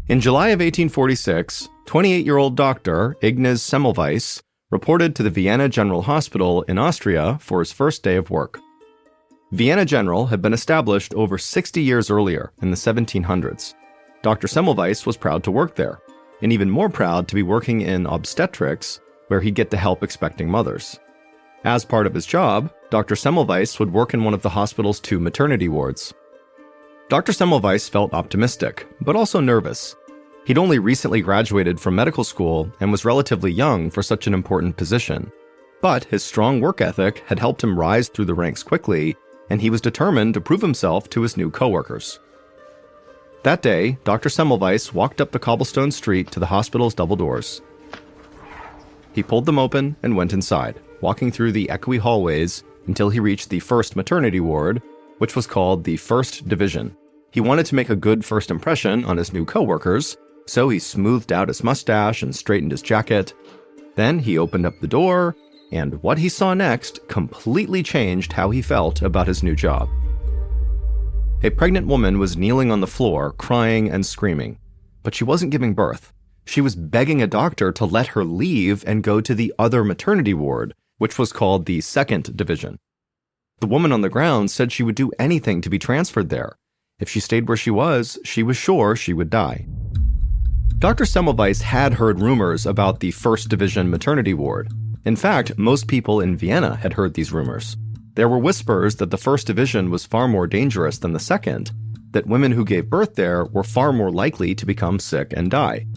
In July of 1846, 28-year-old Dr. Ignaz Semmelweis reported to the Vienna General Hospital in Austria for his first day of work. Vienna General had been established over 60 years earlier in the 1700s. Dr. Semmelweis was proud to work there, and even more proud to be working in obstetrics, where he'd get to help expecting mothers. As part of his job, Dr. Semmelweis would work in one of the hospital's 2 maternity wards. Dr. Semmelweis felt optimistic, but also nervous. He'd only recently graduated from medical school and was relatively young for such an important position. But his strong work ethic had helped him rise through the ranks quickly, and he was determined to prove himself to his new coworkers. That day, Dr. Semmelweis walked up the cobblestone street to the hospital's double doors. He pulled them open and went inside, walking through the echoey hallways until he reached the first maternity ward, which was called the First Division. He wanted to make a good first impression on his new coworkers, so he smoothed out his mustache and straightened his jacket. Then he opened up the door, and what he saw next completely changed how he felt about his new job. A pregnant woman was kneeling on the floor, crying and screaming, but she wasn't giving birth. She was begging a doctor to let her leave and go to the other maternity ward, which was called the Second Division. The woman on the ground said she would do anything to be transferred there. If she stayed where she was sure she would die. Dr. Semmelweis had heard rumors about the First Division maternity ward. In fact, most people in Vienna had heard these rumors. There were whispers that the First Division was far more dangerous than the Second, that women who gave birth there were far more likely to become sick and die.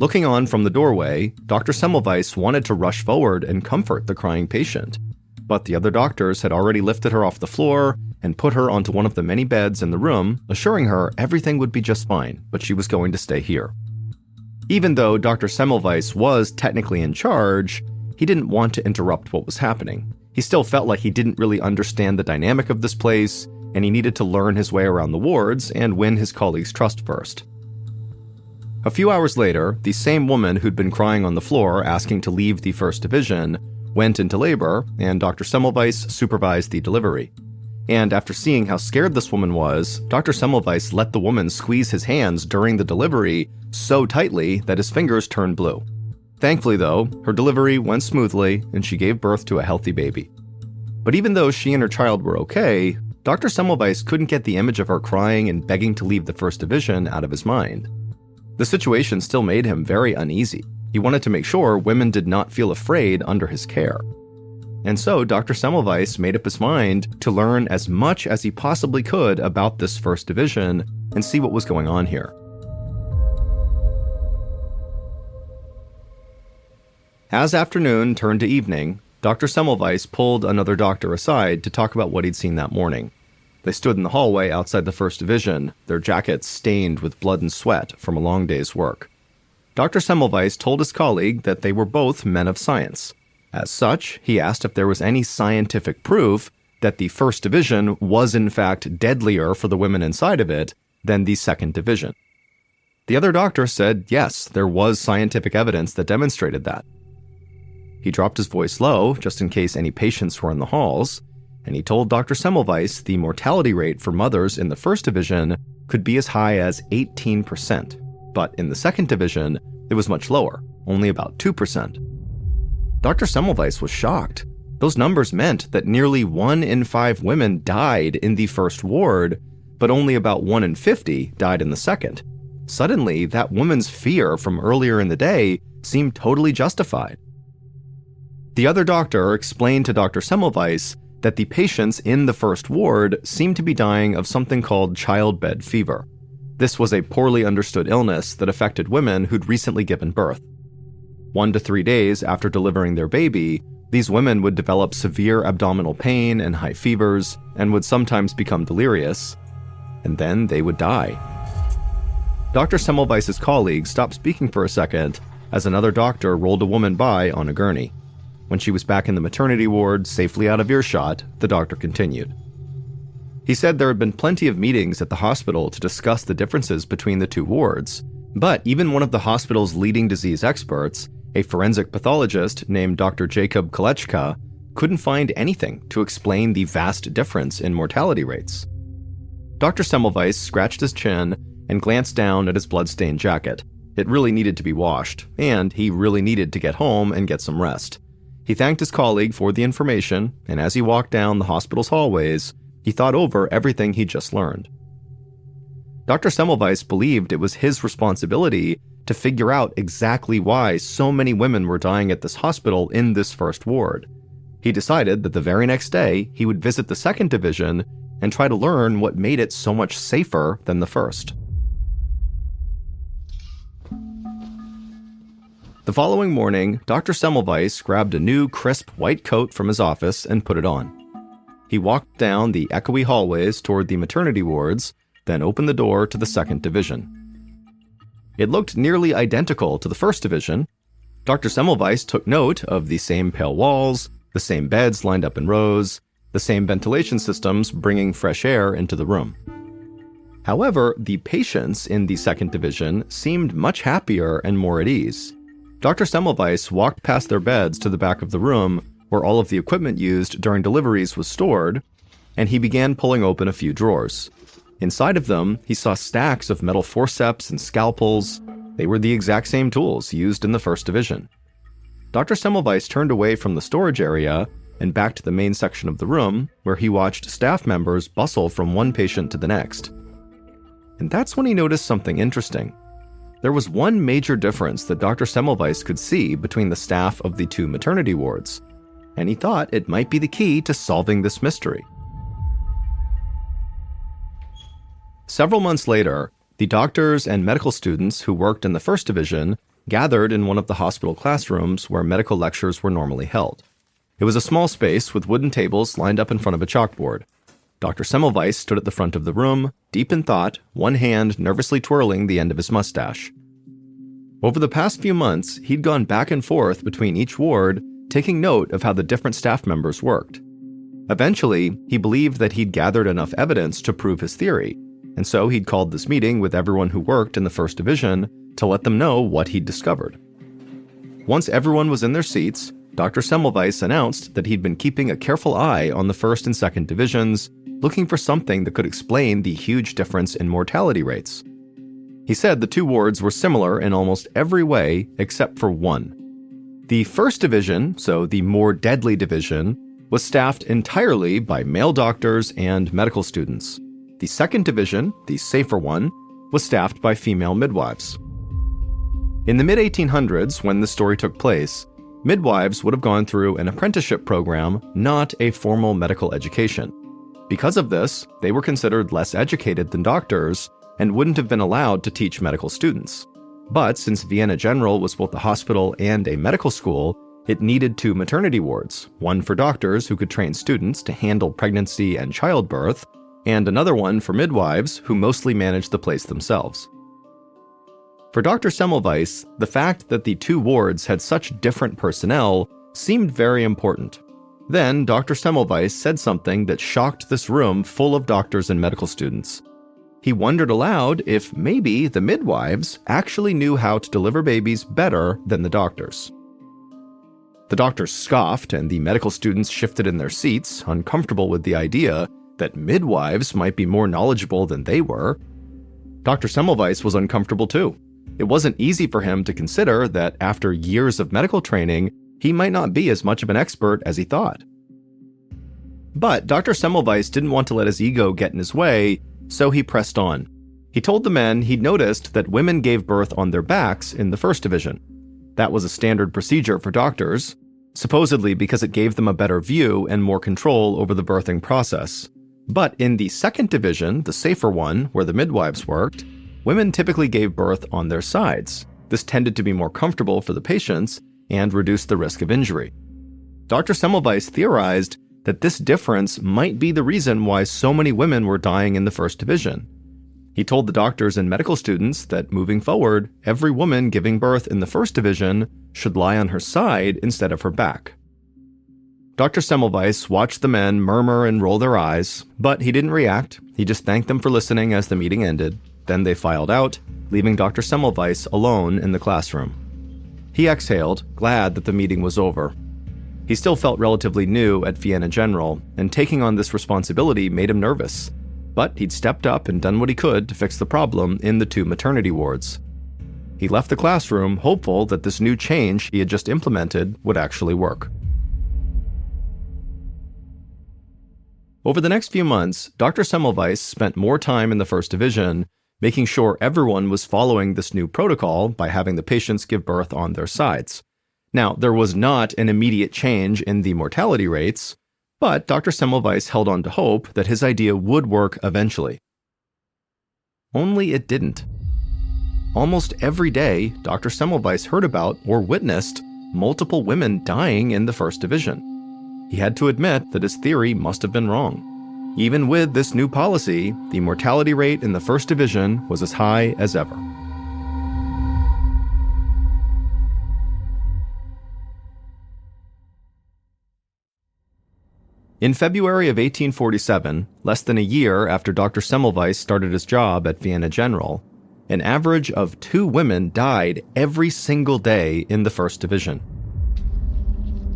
Looking on from the doorway, Dr. Semmelweis wanted to rush forward and comfort the crying patient. But the other doctors had already lifted her off the floor and put her onto one of the many beds in the room, assuring her everything would be just fine, but she was going to stay here. Even though Dr. Semmelweis was technically in charge, he didn't want to interrupt what was happening. He still felt like he didn't really understand the dynamic of this place, and he needed to learn his way around the wards and win his colleagues' trust first. A few hours later, the same woman who'd been crying on the floor asking to leave the First Division went into labor, and Dr. Semmelweis supervised the delivery. And after seeing how scared this woman was, Dr. Semmelweis let the woman squeeze his hands during the delivery so tightly that his fingers turned blue. Thankfully, though, her delivery went smoothly and she gave birth to a healthy baby. But even though she and her child were okay, Dr. Semmelweis couldn't get the image of her crying and begging to leave the First Division out of his mind. The situation still made him very uneasy. He wanted to make sure women did not feel afraid under his care. And so Dr. Semmelweis made up his mind to learn as much as he possibly could about this First Division and see what was going on here. As afternoon turned to evening, Dr. Semmelweis pulled another doctor aside to talk about what he'd seen that morning. They stood in the hallway outside the First Division, their jackets stained with blood and sweat from a long day's work. Dr. Semmelweis told his colleague that they were both men of science. As such, he asked if there was any scientific proof that the First Division was in fact deadlier for the women inside of it than the Second Division. The other doctor said yes, there was scientific evidence that demonstrated that. He dropped his voice low, just in case any patients were in the halls, and he told Dr. Semmelweis the mortality rate for mothers in the First Division could be as high as 18%, but in the Second Division, it was much lower, only about 2%. Dr. Semmelweis was shocked. Those numbers meant that nearly 1 in 5 women died in the first ward, but only about 1 in 50 died in the second. Suddenly, that woman's fear from earlier in the day seemed totally justified. The other doctor explained to Dr. Semmelweis that the patients in the first ward seemed to be dying of something called childbed fever. This was a poorly understood illness that affected women who'd recently given birth. 1 to 3 days after delivering their baby, these women would develop severe abdominal pain and high fevers and would sometimes become delirious, and then they would die. Dr. Semmelweis's colleague stopped speaking for a second as another doctor rolled a woman by on a gurney. When she was back in the maternity ward, safely out of earshot, the doctor continued. He said there had been plenty of meetings at the hospital to discuss the differences between the 2 wards, but even one of the hospital's leading disease experts, a forensic pathologist named Dr. Jacob Kolechka, couldn't find anything to explain the vast difference in mortality rates. Dr. Semmelweis scratched his chin and glanced down at his blood-stained jacket. It really needed to be washed, and he really needed to get home and get some rest. He thanked his colleague for the information, and as he walked down the hospital's hallways, he thought over everything he just learned. Dr. Semmelweis believed it was his responsibility to figure out exactly why so many women were dying at this hospital in this first ward. He decided that the very next day, he would visit the second division and try to learn what made it so much safer than the first. The following morning, Dr. Semmelweis grabbed a new, crisp white coat from his office and put it on. He walked down the echoey hallways toward the maternity wards, then opened the door to the second division. It looked nearly identical to the first division. Dr. Semmelweis took note of the same pale walls, the same beds lined up in rows, the same ventilation systems bringing fresh air into the room. However, the patients in the second division seemed much happier and more at ease. Dr. Semmelweis walked past their beds to the back of the room where all of the equipment used during deliveries was stored, and he began pulling open a few drawers. Inside of them, he saw stacks of metal forceps and scalpels. They were the exact same tools used in the first division. Dr. Semmelweis turned away from the storage area and back to the main section of the room, where he watched staff members bustle from one patient to the next. And that's when he noticed something interesting. There was one major difference that Dr. Semmelweis could see between the staff of the two maternity wards, and he thought it might be the key to solving this mystery. Several months later, the doctors and medical students who worked in the first division gathered in one of the hospital classrooms where medical lectures were normally held. It was a small space with wooden tables lined up in front of a chalkboard. Dr. Semmelweis stood at the front of the room, deep in thought, one hand nervously twirling the end of his mustache. Over the past few months, he'd gone back and forth between each ward, taking note of how the different staff members worked. Eventually, he believed that he'd gathered enough evidence to prove his theory, and so he'd called this meeting with everyone who worked in the first division to let them know what he'd discovered. Once everyone was in their seats, Dr. Semmelweis announced that he'd been keeping a careful eye on the first and second divisions, looking for something that could explain the huge difference in mortality rates. He said the two wards were similar in almost every way except for one. The first division, so the more deadly division, was staffed entirely by male doctors and medical students. The second division, the safer one, was staffed by female midwives. In the mid-1800s, when this story took place, midwives would have gone through an apprenticeship program, not a formal medical education. Because of this, they were considered less educated than doctors and wouldn't have been allowed to teach medical students. But since Vienna General was both a hospital and a medical school, it needed two maternity wards, one for doctors who could train students to handle pregnancy and childbirth, and another one for midwives who mostly managed the place themselves. For Dr. Semmelweis, the fact that the two wards had such different personnel seemed very important. Then Dr. Semmelweis said something that shocked this room full of doctors and medical students. He wondered aloud if maybe the midwives actually knew how to deliver babies better than the doctors. The doctors scoffed, and the medical students shifted in their seats, uncomfortable with the idea that midwives might be more knowledgeable than they were. Dr. Semmelweis was uncomfortable too. It wasn't easy for him to consider that after years of medical training, he might not be as much of an expert as he thought. But Dr. Semmelweis didn't want to let his ego get in his way, so he pressed on. He told the men he'd noticed that women gave birth on their backs in the first division. That was a standard procedure for doctors, supposedly because it gave them a better view and more control over the birthing process. But in the second division, the safer one, where the midwives worked, women typically gave birth on their sides. This tended to be more comfortable for the patients and reduced the risk of injury. Dr. Semmelweis theorized that this difference might be the reason why so many women were dying in the first division. He told the doctors and medical students that moving forward, every woman giving birth in the first division should lie on her side instead of her back. Dr. Semmelweis watched the men murmur and roll their eyes, but he didn't react. He just thanked them for listening as the meeting ended. Then they filed out, leaving Dr. Semmelweis alone in the classroom. He exhaled, glad that the meeting was over. He still felt relatively new at Vienna General, and taking on this responsibility made him nervous. but he'd stepped up and done what he could to fix the problem in the 2 maternity wards. He left the classroom hopeful that this new change he had just implemented would actually work. Over the next few months, Dr. Semmelweis spent more time in the First Division, making sure everyone was following this new protocol by having the patients give birth on their sides. Now, there was not an immediate change in the mortality rates, but Dr. Semmelweis held on to hope that his idea would work eventually. Only it didn't. Almost every day, Dr. Semmelweis heard about or witnessed multiple women dying in the First Division. He had to admit that his theory must have been wrong. Even with this new policy, the mortality rate in the First Division was as high as ever. In February of 1847, less than a year after Dr. Semmelweis started his job at Vienna General, an average of 2 women died every single day in the First Division.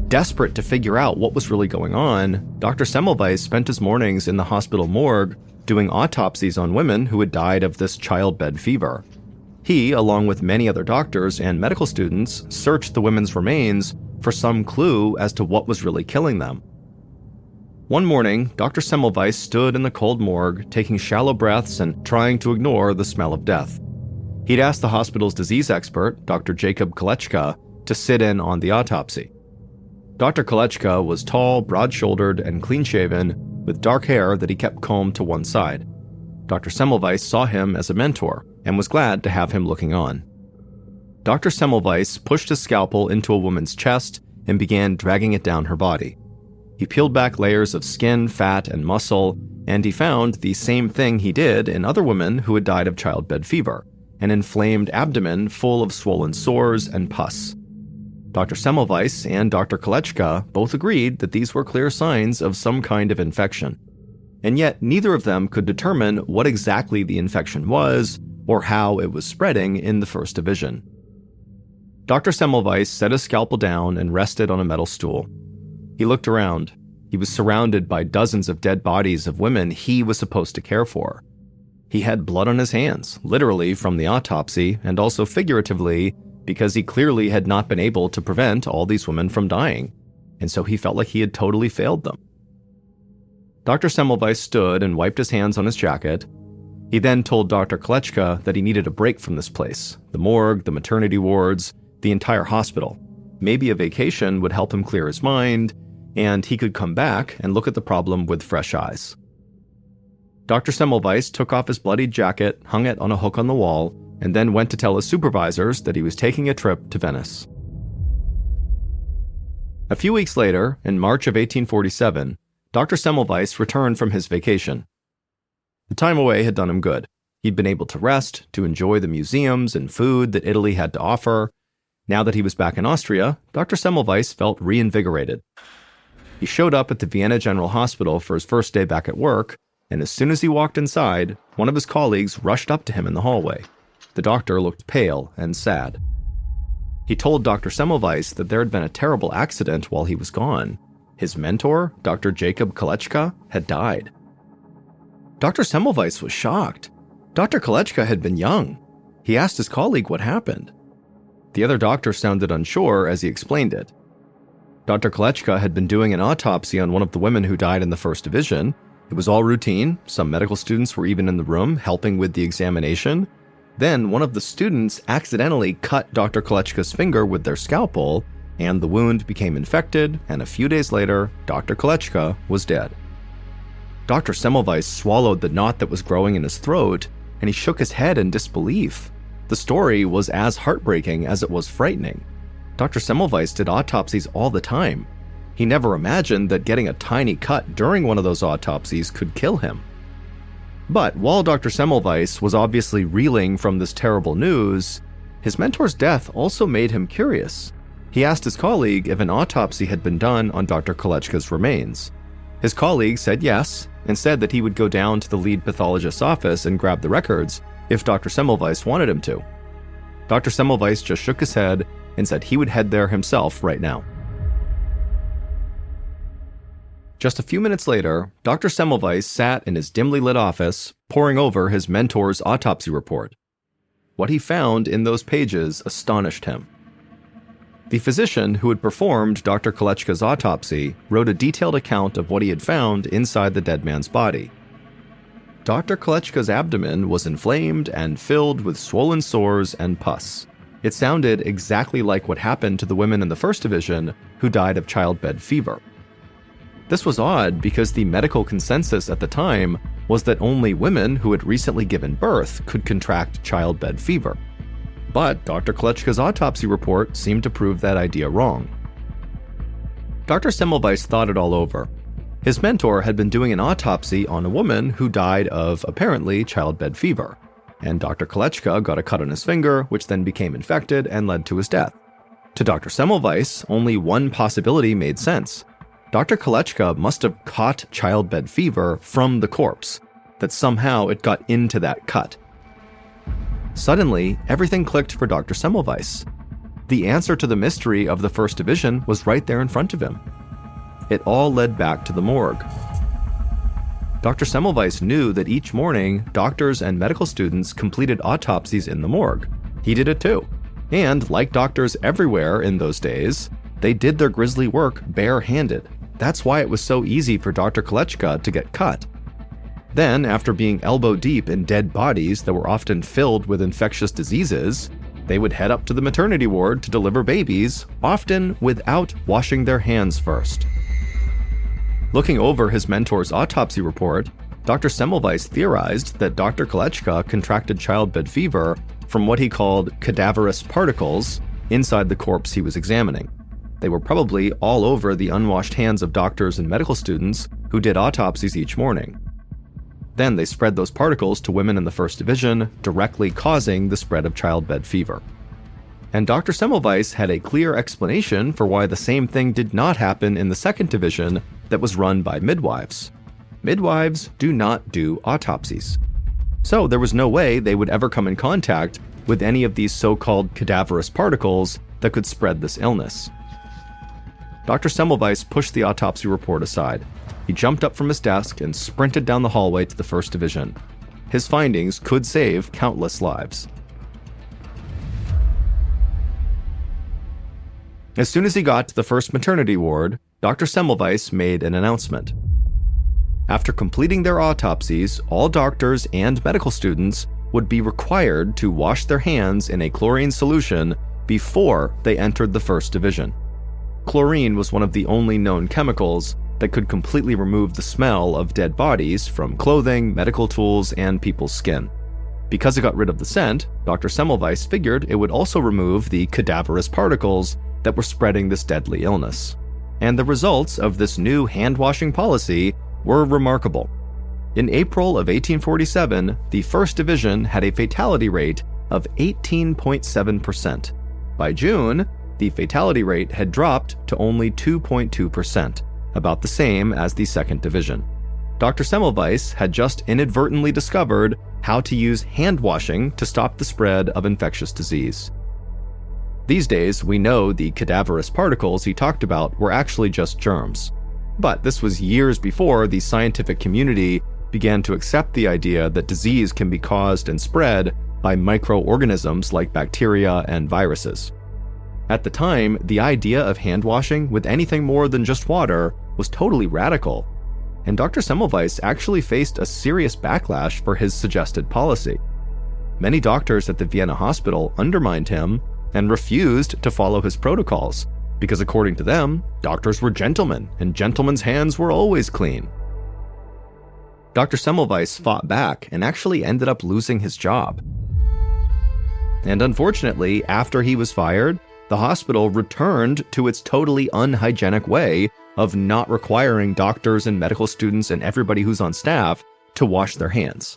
Desperate to figure out what was really going on, Dr. Semmelweis spent his mornings in the hospital morgue doing autopsies on women who had died of this childbed fever. He, along with many other doctors and medical students, searched the women's remains for some clue as to what was really killing them. One morning, Dr. Semmelweis stood in the cold morgue, taking shallow breaths and trying to ignore the smell of death. He'd asked the hospital's disease expert, Dr. Jacob Kolechka, to sit in on the autopsy. Dr. Kolechka was tall, broad-shouldered, and clean-shaven, with dark hair that he kept combed to one side. Dr. Semmelweis saw him as a mentor and was glad to have him looking on. Dr. Semmelweis pushed his scalpel into a woman's chest and began dragging it down her body. He peeled back layers of skin, fat, and muscle, and he found the same thing he did in other women who had died of childbed fever, an inflamed abdomen full of swollen sores and pus. Dr. Semmelweis and Dr. Kolechka both agreed that these were clear signs of some kind of infection. And yet, neither of them could determine what exactly the infection was or how it was spreading in the First Division. Dr. Semmelweis set his scalpel down and rested on a metal stool. He looked around. He was surrounded by dozens of dead bodies of women he was supposed to care for. He had blood on his hands, literally from the autopsy, and also figuratively, because he clearly had not been able to prevent all these women from dying, and so he felt like he had totally failed them. Dr. Semmelweis stood and wiped his hands on his jacket. He then told Dr. Kolechka that he needed a break from this place, the morgue, the maternity wards, the entire hospital. Maybe a vacation would help him clear his mind, and he could come back and look at the problem with fresh eyes. Dr. Semmelweis took off his bloodied jacket, hung it on a hook on the wall, and then went to tell his supervisors that he was taking a trip to Venice. A few weeks later, in March of 1847, Dr. Semmelweis returned from his vacation. The time away had done him good. He'd been able to rest, to enjoy the museums and food that Italy had to offer. Now that he was back in Austria, Dr. Semmelweis felt reinvigorated. He showed up at the Vienna General Hospital for his first day back at work, and as soon as he walked inside, one of his colleagues rushed up to him in the hallway. The doctor looked pale and sad. He told Dr. Semmelweis that there had been a terrible accident while he was gone. His mentor, Dr. Jacob Kolechka, had died. Dr. Semmelweis was shocked. Dr. Kolechka had been young. He asked his colleague what happened. The other doctor sounded unsure as he explained it. Dr. Kolechka had been doing an autopsy on one of the women who died in the First Division. It was all routine. Some medical students were even in the room helping with the examination. Then one of the students accidentally cut Dr. Kolechka's finger with their scalpel, and the wound became infected, and a few days later, Dr. Kolechka was dead. Dr. Semmelweis swallowed the knot that was growing in his throat, and he shook his head in disbelief. The story was as heartbreaking as it was frightening. Dr. Semmelweis did autopsies all the time. He never imagined that getting a tiny cut during one of those autopsies could kill him. But while Dr. Semmelweis was obviously reeling from this terrible news, his mentor's death also made him curious. He asked his colleague if an autopsy had been done on Dr. Kolechka's remains. His colleague said yes, and said that he would go down to the lead pathologist's office and grab the records if Dr. Semmelweis wanted him to. Dr. Semmelweis just shook his head and said he would head there himself right now. Just a few minutes later, Dr. Semmelweis sat in his dimly lit office, poring over his mentor's autopsy report. What he found in those pages astonished him. The physician who had performed Dr. Kolechka's autopsy wrote a detailed account of what he had found inside the dead man's body. Dr. Kolechka's abdomen was inflamed and filled with swollen sores and pus. It sounded exactly like what happened to the women in the first division who died of childbed fever. This was odd because the medical consensus at the time was that only women who had recently given birth could contract childbed fever. But Dr. Kolechka's autopsy report seemed to prove that idea wrong. Dr. Semmelweis thought it all over. His mentor had been doing an autopsy on a woman who died of, apparently, childbed fever, and Dr. Kolechka got a cut on his finger, which then became infected and led to his death. To Dr. Semmelweis, only one possibility made sense. Dr. Kolechka must have caught childbed fever from the corpse, that somehow it got into that cut. Suddenly, everything clicked for Dr. Semmelweis. The answer to the mystery of the First Division was right there in front of him. It all led back to the morgue. Dr. Semmelweis knew that each morning, doctors and medical students completed autopsies in the morgue. He did it too. And like doctors everywhere in those days, they did their grisly work barehanded. That's why it was so easy for Dr. Kolechka to get cut. Then, after being elbow deep in dead bodies that were often filled with infectious diseases, they would head up to the maternity ward to deliver babies, often without washing their hands first. Looking over his mentor's autopsy report, Dr. Semmelweis theorized that Dr. Kolechka contracted childbed fever from what he called cadaverous particles inside the corpse he was examining. They were probably all over the unwashed hands of doctors and medical students who did autopsies each morning. Then they spread those particles to women in the First Division, directly causing the spread of childbed fever. And Dr. Semmelweis had a clear explanation for why the same thing did not happen in the Second Division that was run by midwives. Midwives do not do autopsies. So there was no way they would ever come in contact with any of these so-called cadaverous particles that could spread this illness. Dr. Semmelweis pushed the autopsy report aside. He jumped up from his desk and sprinted down the hallway to the First Division. His findings could save countless lives. As soon as he got to the first maternity ward, Dr. Semmelweis made an announcement. After completing their autopsies, all doctors and medical students would be required to wash their hands in a chlorine solution before they entered the First Division. Chlorine was one of the only known chemicals that could completely remove the smell of dead bodies from clothing, medical tools, and people's skin. Because it got rid of the scent, Dr. Semmelweis figured it would also remove the cadaverous particles that were spreading this deadly illness. And the results of this new hand-washing policy were remarkable. In April of 1847, the First Division had a fatality rate of 18.7%. By June, the fatality rate had dropped to only 2.2%, about the same as the Second Division. Dr. Semmelweis had just inadvertently discovered how to use hand washing to stop the spread of infectious disease. These days, we know the cadaverous particles he talked about were actually just germs. But this was years before the scientific community began to accept the idea that disease can be caused and spread by microorganisms like bacteria and viruses. At the time, the idea of hand washing with anything more than just water was totally radical, and Dr. Semmelweis actually faced a serious backlash for his suggested policy. Many doctors at the Vienna hospital undermined him and refused to follow his protocols, because according to them, doctors were gentlemen, and gentlemen's hands were always clean. Dr. Semmelweis fought back and actually ended up losing his job. And unfortunately, after he was fired, the hospital returned to its totally unhygienic way of not requiring doctors and medical students and everybody who's on staff to wash their hands.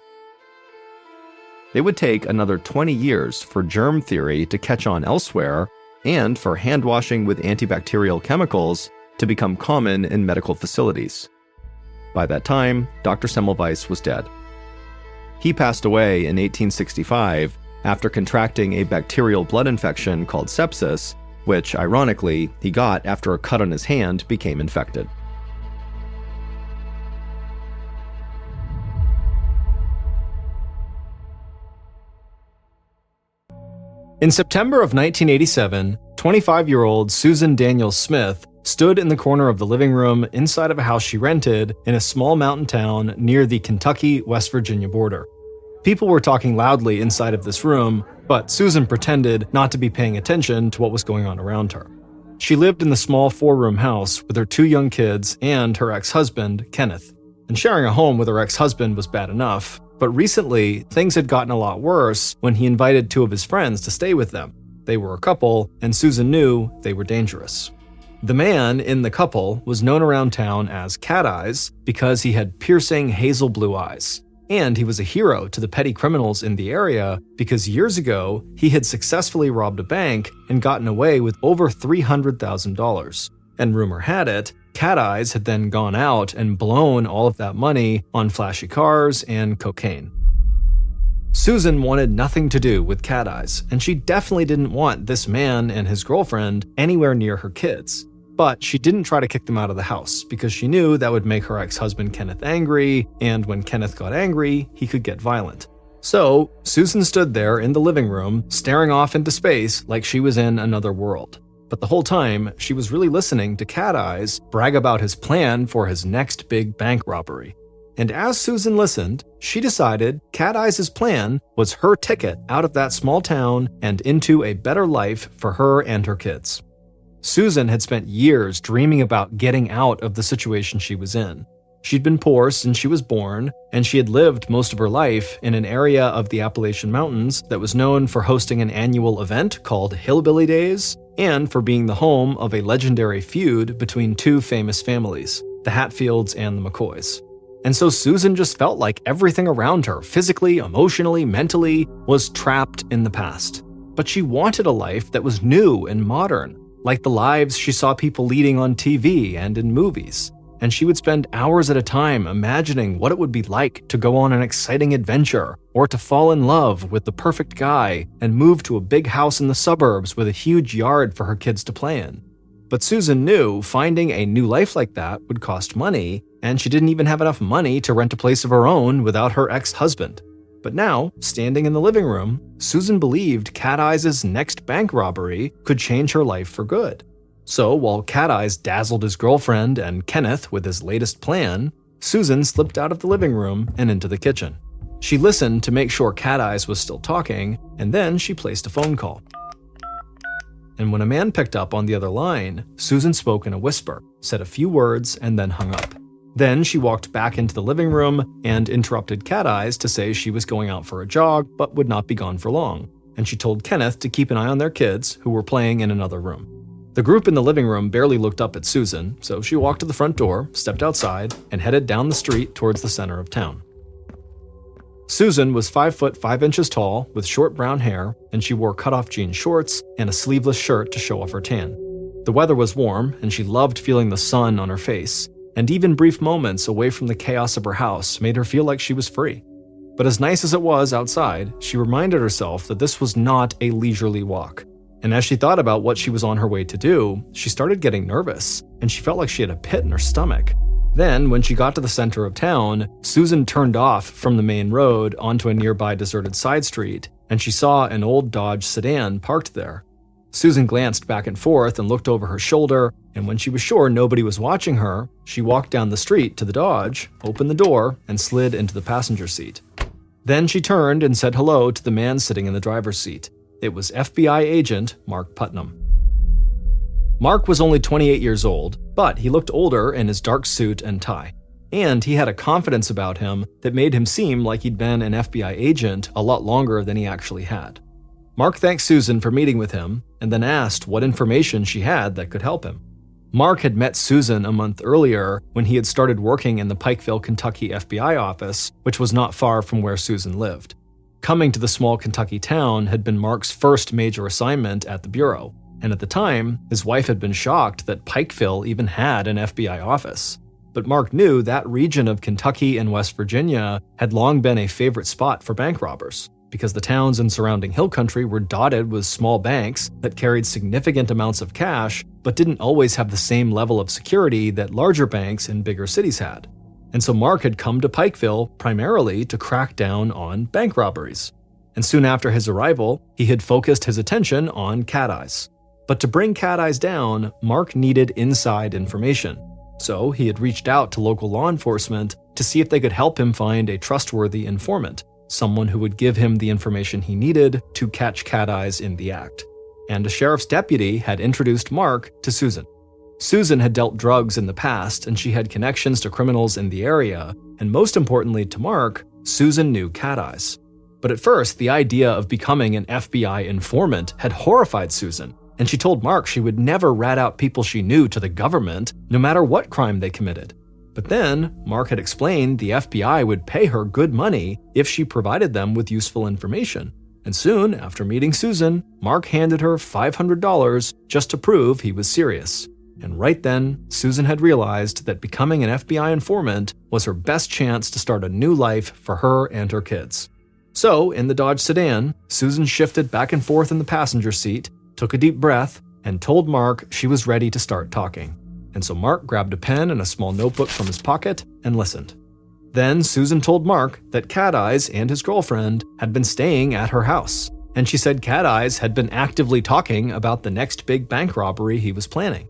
It would take another 20 years for germ theory to catch on elsewhere and for hand washing with antibacterial chemicals to become common in medical facilities. By that time, Dr. Semmelweis was dead. He passed away in 1865 after contracting a bacterial blood infection called sepsis, which, ironically, he got after a cut on his hand became infected. In September of 1987, 25-year-old Susan Daniels Smith stood in the corner of the living room inside of a house she rented in a small mountain town near the Kentucky-West Virginia border. People were talking loudly inside of this room, but Susan pretended not to be paying attention to what was going on around her. She lived in the small 4-room house with her 2 young kids and her ex-husband, Kenneth. And sharing a home with her ex-husband was bad enough, but recently, things had gotten a lot worse when he invited 2 of his friends to stay with them. They were a couple, and Susan knew they were dangerous. The man in the couple was known around town as Cat Eyes because he had piercing hazel blue eyes. And he was a hero to the petty criminals in the area because years ago, he had successfully robbed a bank and gotten away with over $300,000. And rumor had it, Cat Eyes had then gone out and blown all of that money on flashy cars and cocaine. Susan wanted nothing to do with Cat Eyes, and she definitely didn't want this man and his girlfriend anywhere near her kids. But she didn't try to kick them out of the house because she knew that would make her ex-husband Kenneth angry, and when Kenneth got angry, he could get violent. So, Susan stood there in the living room, staring off into space like she was in another world. But the whole time, she was really listening to Cat Eyes brag about his plan for his next big bank robbery. And as Susan listened, she decided Cat Eyes' plan was her ticket out of that small town and into a better life for her and her kids. Susan had spent years dreaming about getting out of the situation she was in. She'd been poor since she was born, and she had lived most of her life in an area of the Appalachian Mountains that was known for hosting an annual event called Hillbilly Days, and for being the home of a legendary feud between 2 famous families, the Hatfields and the McCoys. And so Susan just felt like everything around her, physically, emotionally, mentally, was trapped in the past. But she wanted a life that was new and modern, like the lives she saw people leading on TV and in movies. And she would spend hours at a time imagining what it would be like to go on an exciting adventure, or to fall in love with the perfect guy and move to a big house in the suburbs with a huge yard for her kids to play in. But Susan knew finding a new life like that would cost money, and she didn't even have enough money to rent a place of her own without her ex-husband. But now, standing in the living room, Susan believed Cat Eyes' next bank robbery could change her life for good. So while Cat Eyes dazzled his girlfriend and Kenneth with his latest plan, Susan slipped out of the living room and into the kitchen. She listened to make sure Cat Eyes was still talking, and then she placed a phone call. And when a man picked up on the other line, Susan spoke in a whisper, said a few words, and then hung up. Then she walked back into the living room and interrupted Cat Eyes to say she was going out for a jog but would not be gone for long, and she told Kenneth to keep an eye on their kids who were playing in another room. The group in the living room barely looked up at Susan, so she walked to the front door, stepped outside, and headed down the street towards the center of town. Susan was 5 foot 5 inches tall with short brown hair, and she wore cut-off jean shorts and a sleeveless shirt to show off her tan. The weather was warm, and she loved feeling the sun on her face, and even brief moments away from the chaos of her house made her feel like she was free. But as nice as it was outside, she reminded herself that this was not a leisurely walk. And as she thought about what she was on her way to do, she started getting nervous, and she felt like she had a pit in her stomach. Then, when she got to the center of town, Susan turned off from the main road onto a nearby deserted side street, and she saw an old Dodge sedan parked there. Susan glanced back and forth and looked over her shoulder, and when she was sure nobody was watching her, she walked down the street to the Dodge, opened the door, and slid into the passenger seat. Then she turned and said hello to the man sitting in the driver's seat. It was FBI agent Mark Putnam. Mark was only 28 years old, but he looked older in his dark suit and tie. And he had a confidence about him that made him seem like he'd been an FBI agent a lot longer than he actually had. Mark thanked Susan for meeting with him, and then asked what information she had that could help him. Mark had met Susan a month earlier when he had started working in the Pikeville, Kentucky FBI office, which was not far from where Susan lived. Coming to the small Kentucky town had been Mark's first major assignment at the bureau, and at the time, his wife had been shocked that Pikeville even had an FBI office. But Mark knew that region of Kentucky and West Virginia had long been a favorite spot for bank robbers, because the towns and surrounding hill country were dotted with small banks that carried significant amounts of cash, but didn't always have the same level of security that larger banks in bigger cities had. And so Mark had come to Pikeville primarily to crack down on bank robberies. and soon after his arrival, he had focused his attention on Cat Eyes. But to bring Cat Eyes down, Mark needed inside information. So he had reached out to local law enforcement to see if they could help him find a trustworthy informant, someone who would give him the information he needed to catch Cat Eyes in the act. And a sheriff's deputy had introduced Mark to Susan. Susan had dealt drugs in the past, and she had connections to criminals in the area, and most importantly to Mark, Susan knew Cat Eyes. But at first, the idea of becoming an FBI informant had horrified Susan, and she told Mark she would never rat out people she knew to the government, no matter what crime they committed. But then, Mark had explained the FBI would pay her good money if she provided them with useful information. And soon, after meeting Susan, Mark handed her $500 just to prove he was serious. And right then, Susan had realized that becoming an FBI informant was her best chance to start a new life for her and her kids. So, in the Dodge sedan, Susan shifted back and forth in the passenger seat, took a deep breath, and told Mark she was ready to start talking. And so Mark grabbed a pen and a small notebook from his pocket and listened. Then Susan told Mark that Cat Eyes and his girlfriend had been staying at her house, and she said Cat Eyes had been actively talking about the next big bank robbery he was planning.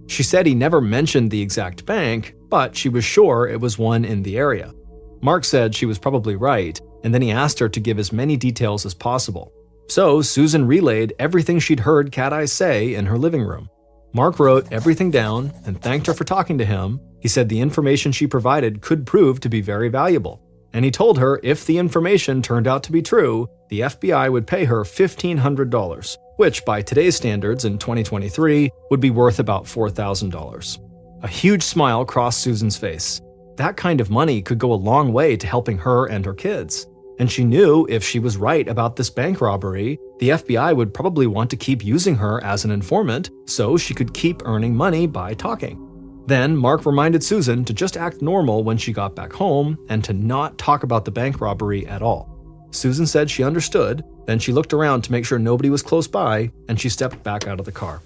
She said he never mentioned the exact bank, but she was sure it was one in the area. Mark said she was probably right, and then he asked her to give as many details as possible. So Susan relayed everything she'd heard Cat Eyes say in her living room. Mark wrote everything down and thanked her for talking to him. He said the information she provided could prove to be very valuable. And he told her if the information turned out to be true, the FBI would pay her $1,500, which by today's standards in 2023 would be worth about $4,000. A huge smile crossed Susan's face. That kind of money could go a long way to helping her and her kids. And she knew if she was right about this bank robbery, the FBI would probably want to keep using her as an informant so she could keep earning money by talking. Then Mark reminded Susan to just act normal when she got back home and to not talk about the bank robbery at all. Susan said she understood, then she looked around to make sure nobody was close by, and she stepped back out of the car.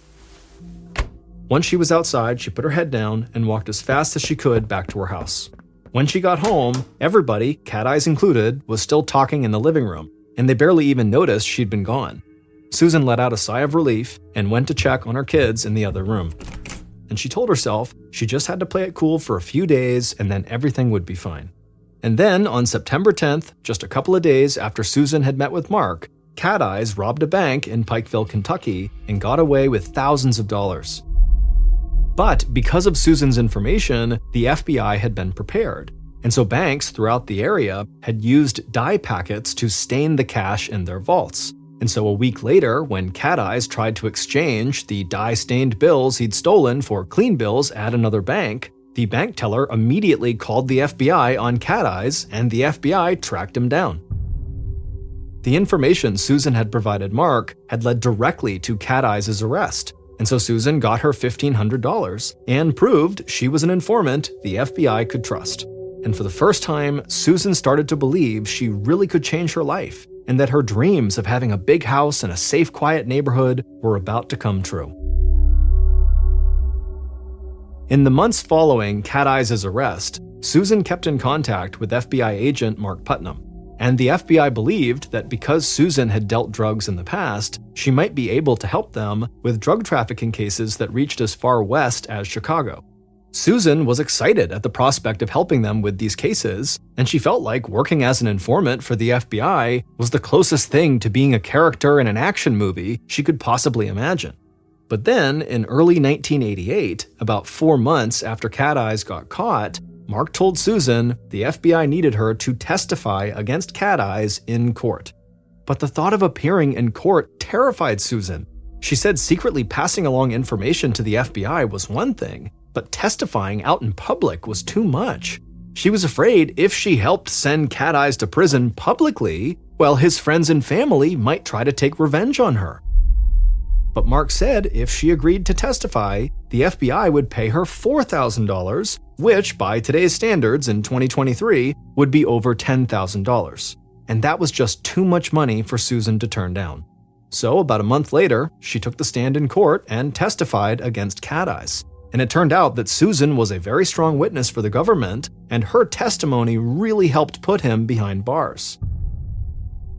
Once she was outside, she put her head down and walked as fast as she could back to her house. When she got home, everybody, Cat Eyes included, was still talking in the living room, and they barely even noticed she'd been gone. Susan let out a sigh of relief and went to check on her kids in the other room. And she told herself she just had to play it cool for a few days and then everything would be fine. And then, on September 10th, just a couple of days after Susan had met with Mark, Cat Eyes robbed a bank in Pikeville, Kentucky, and got away with thousands of dollars. But because of Susan's information, the FBI had been prepared, and so banks throughout the area had used dye packets to stain the cash in their vaults. And so a week later, when Cat Eyes tried to exchange the dye-stained bills he'd stolen for clean bills at another bank, the bank teller immediately called the FBI on Cat Eyes, and the FBI tracked him down. The information Susan had provided Mark had led directly to Cat Eyes' arrest, and so Susan got her $1,500 and proved she was an informant the FBI could trust. And for the first time, Susan started to believe she really could change her life, and that her dreams of having a big house and a safe, quiet neighborhood were about to come true. In the months following Cat Eyes' arrest, Susan kept in contact with FBI agent Mark Putnam, and the FBI believed that because Susan had dealt drugs in the past, she might be able to help them with drug trafficking cases that reached as far west as Chicago. Susan was excited at the prospect of helping them with these cases, and she felt like working as an informant for the FBI was the closest thing to being a character in an action movie she could possibly imagine. But then, in early 1988, about 4 months after Cat Eyes got caught, Mark told Susan the FBI needed her to testify against Cat Eyes in court. But the thought of appearing in court terrified Susan. She said secretly passing along information to the FBI was one thing, but testifying out in public was too much. She was afraid if she helped send Cat Eyes to prison publicly, well, his friends and family might try to take revenge on her. But Mark said if she agreed to testify, the FBI would pay her $4,000, which by today's standards in 2023 would be over $10,000. And that was just too much money for Susan to turn down. So about a month later, she took the stand in court and testified against Cat Eyes. And it turned out that Susan was a very strong witness for the government, and her testimony really helped put him behind bars.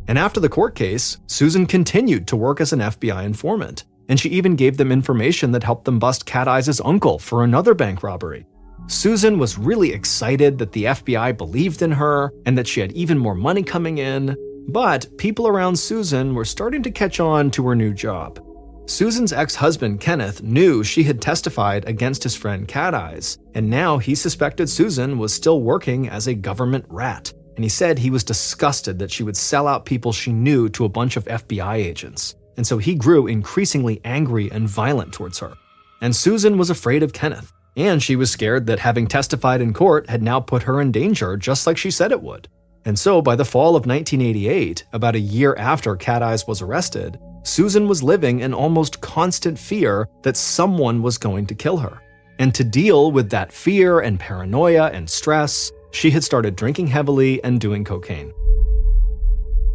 And after the court case, Susan continued to work as an FBI informant, and she even gave them information that helped them bust Cat Eyes' uncle for another bank robbery. Susan was really excited that the FBI believed in her and that she had even more money coming in, but people around Susan were starting to catch on to her new job. Susan's ex-husband, Kenneth, knew she had testified against his friend Cat Eyes, and now he suspected Susan was still working as a government rat, and he said he was disgusted that she would sell out people she knew to a bunch of FBI agents, and so he grew increasingly angry and violent towards her. And Susan was afraid of Kenneth, and she was scared that having testified in court had now put her in danger just like she said it would. And so by the fall of 1988, about a year after Cat Eyes was arrested, Susan was living in almost constant fear that someone was going to kill her. And to deal with that fear and paranoia and stress, she had started drinking heavily and doing cocaine.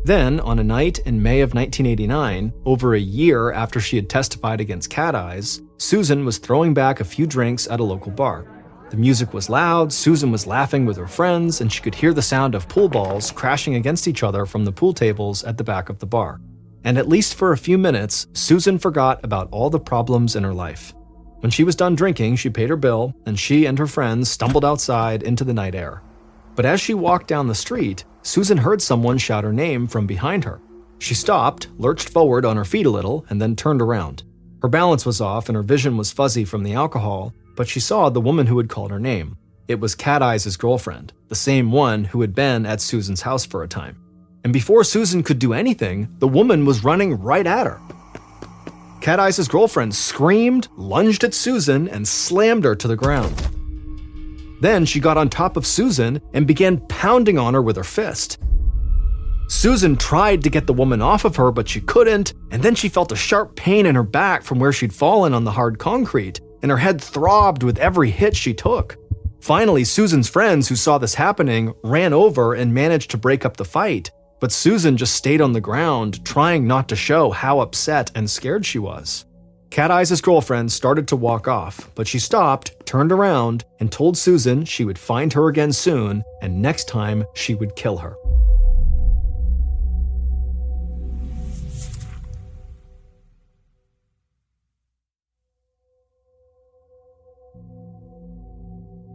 Then, on a night in May of 1989, over a year after she had testified against Cat Eyes, Susan was throwing back a few drinks at a local bar. The music was loud, Susan was laughing with her friends, and she could hear the sound of pool balls crashing against each other from the pool tables at the back of the bar. And at least for a few minutes, Susan forgot about all the problems in her life. When she was done drinking, she paid her bill, and she and her friends stumbled outside into the night air. But as she walked down the street, Susan heard someone shout her name from behind her. She stopped, lurched forward on her feet a little, and then turned around. Her balance was off and her vision was fuzzy from the alcohol, but she saw the woman who had called her name. It was Cat Eyes' girlfriend, the same one who had been at Susan's house for a time. And before Susan could do anything, the woman was running right at her. Cat Eyes' girlfriend screamed, lunged at Susan, and slammed her to the ground. Then she got on top of Susan and began pounding on her with her fist. Susan tried to get the woman off of her, but she couldn't, and then she felt a sharp pain in her back from where she'd fallen on the hard concrete, and her head throbbed with every hit she took. Finally, Susan's friends who saw this happening ran over and managed to break up the fight, but Susan just stayed on the ground, trying not to show how upset and scared she was. Cat Eyes' girlfriend started to walk off, but she stopped, turned around, and told Susan she would find her again soon, and next time she would kill her.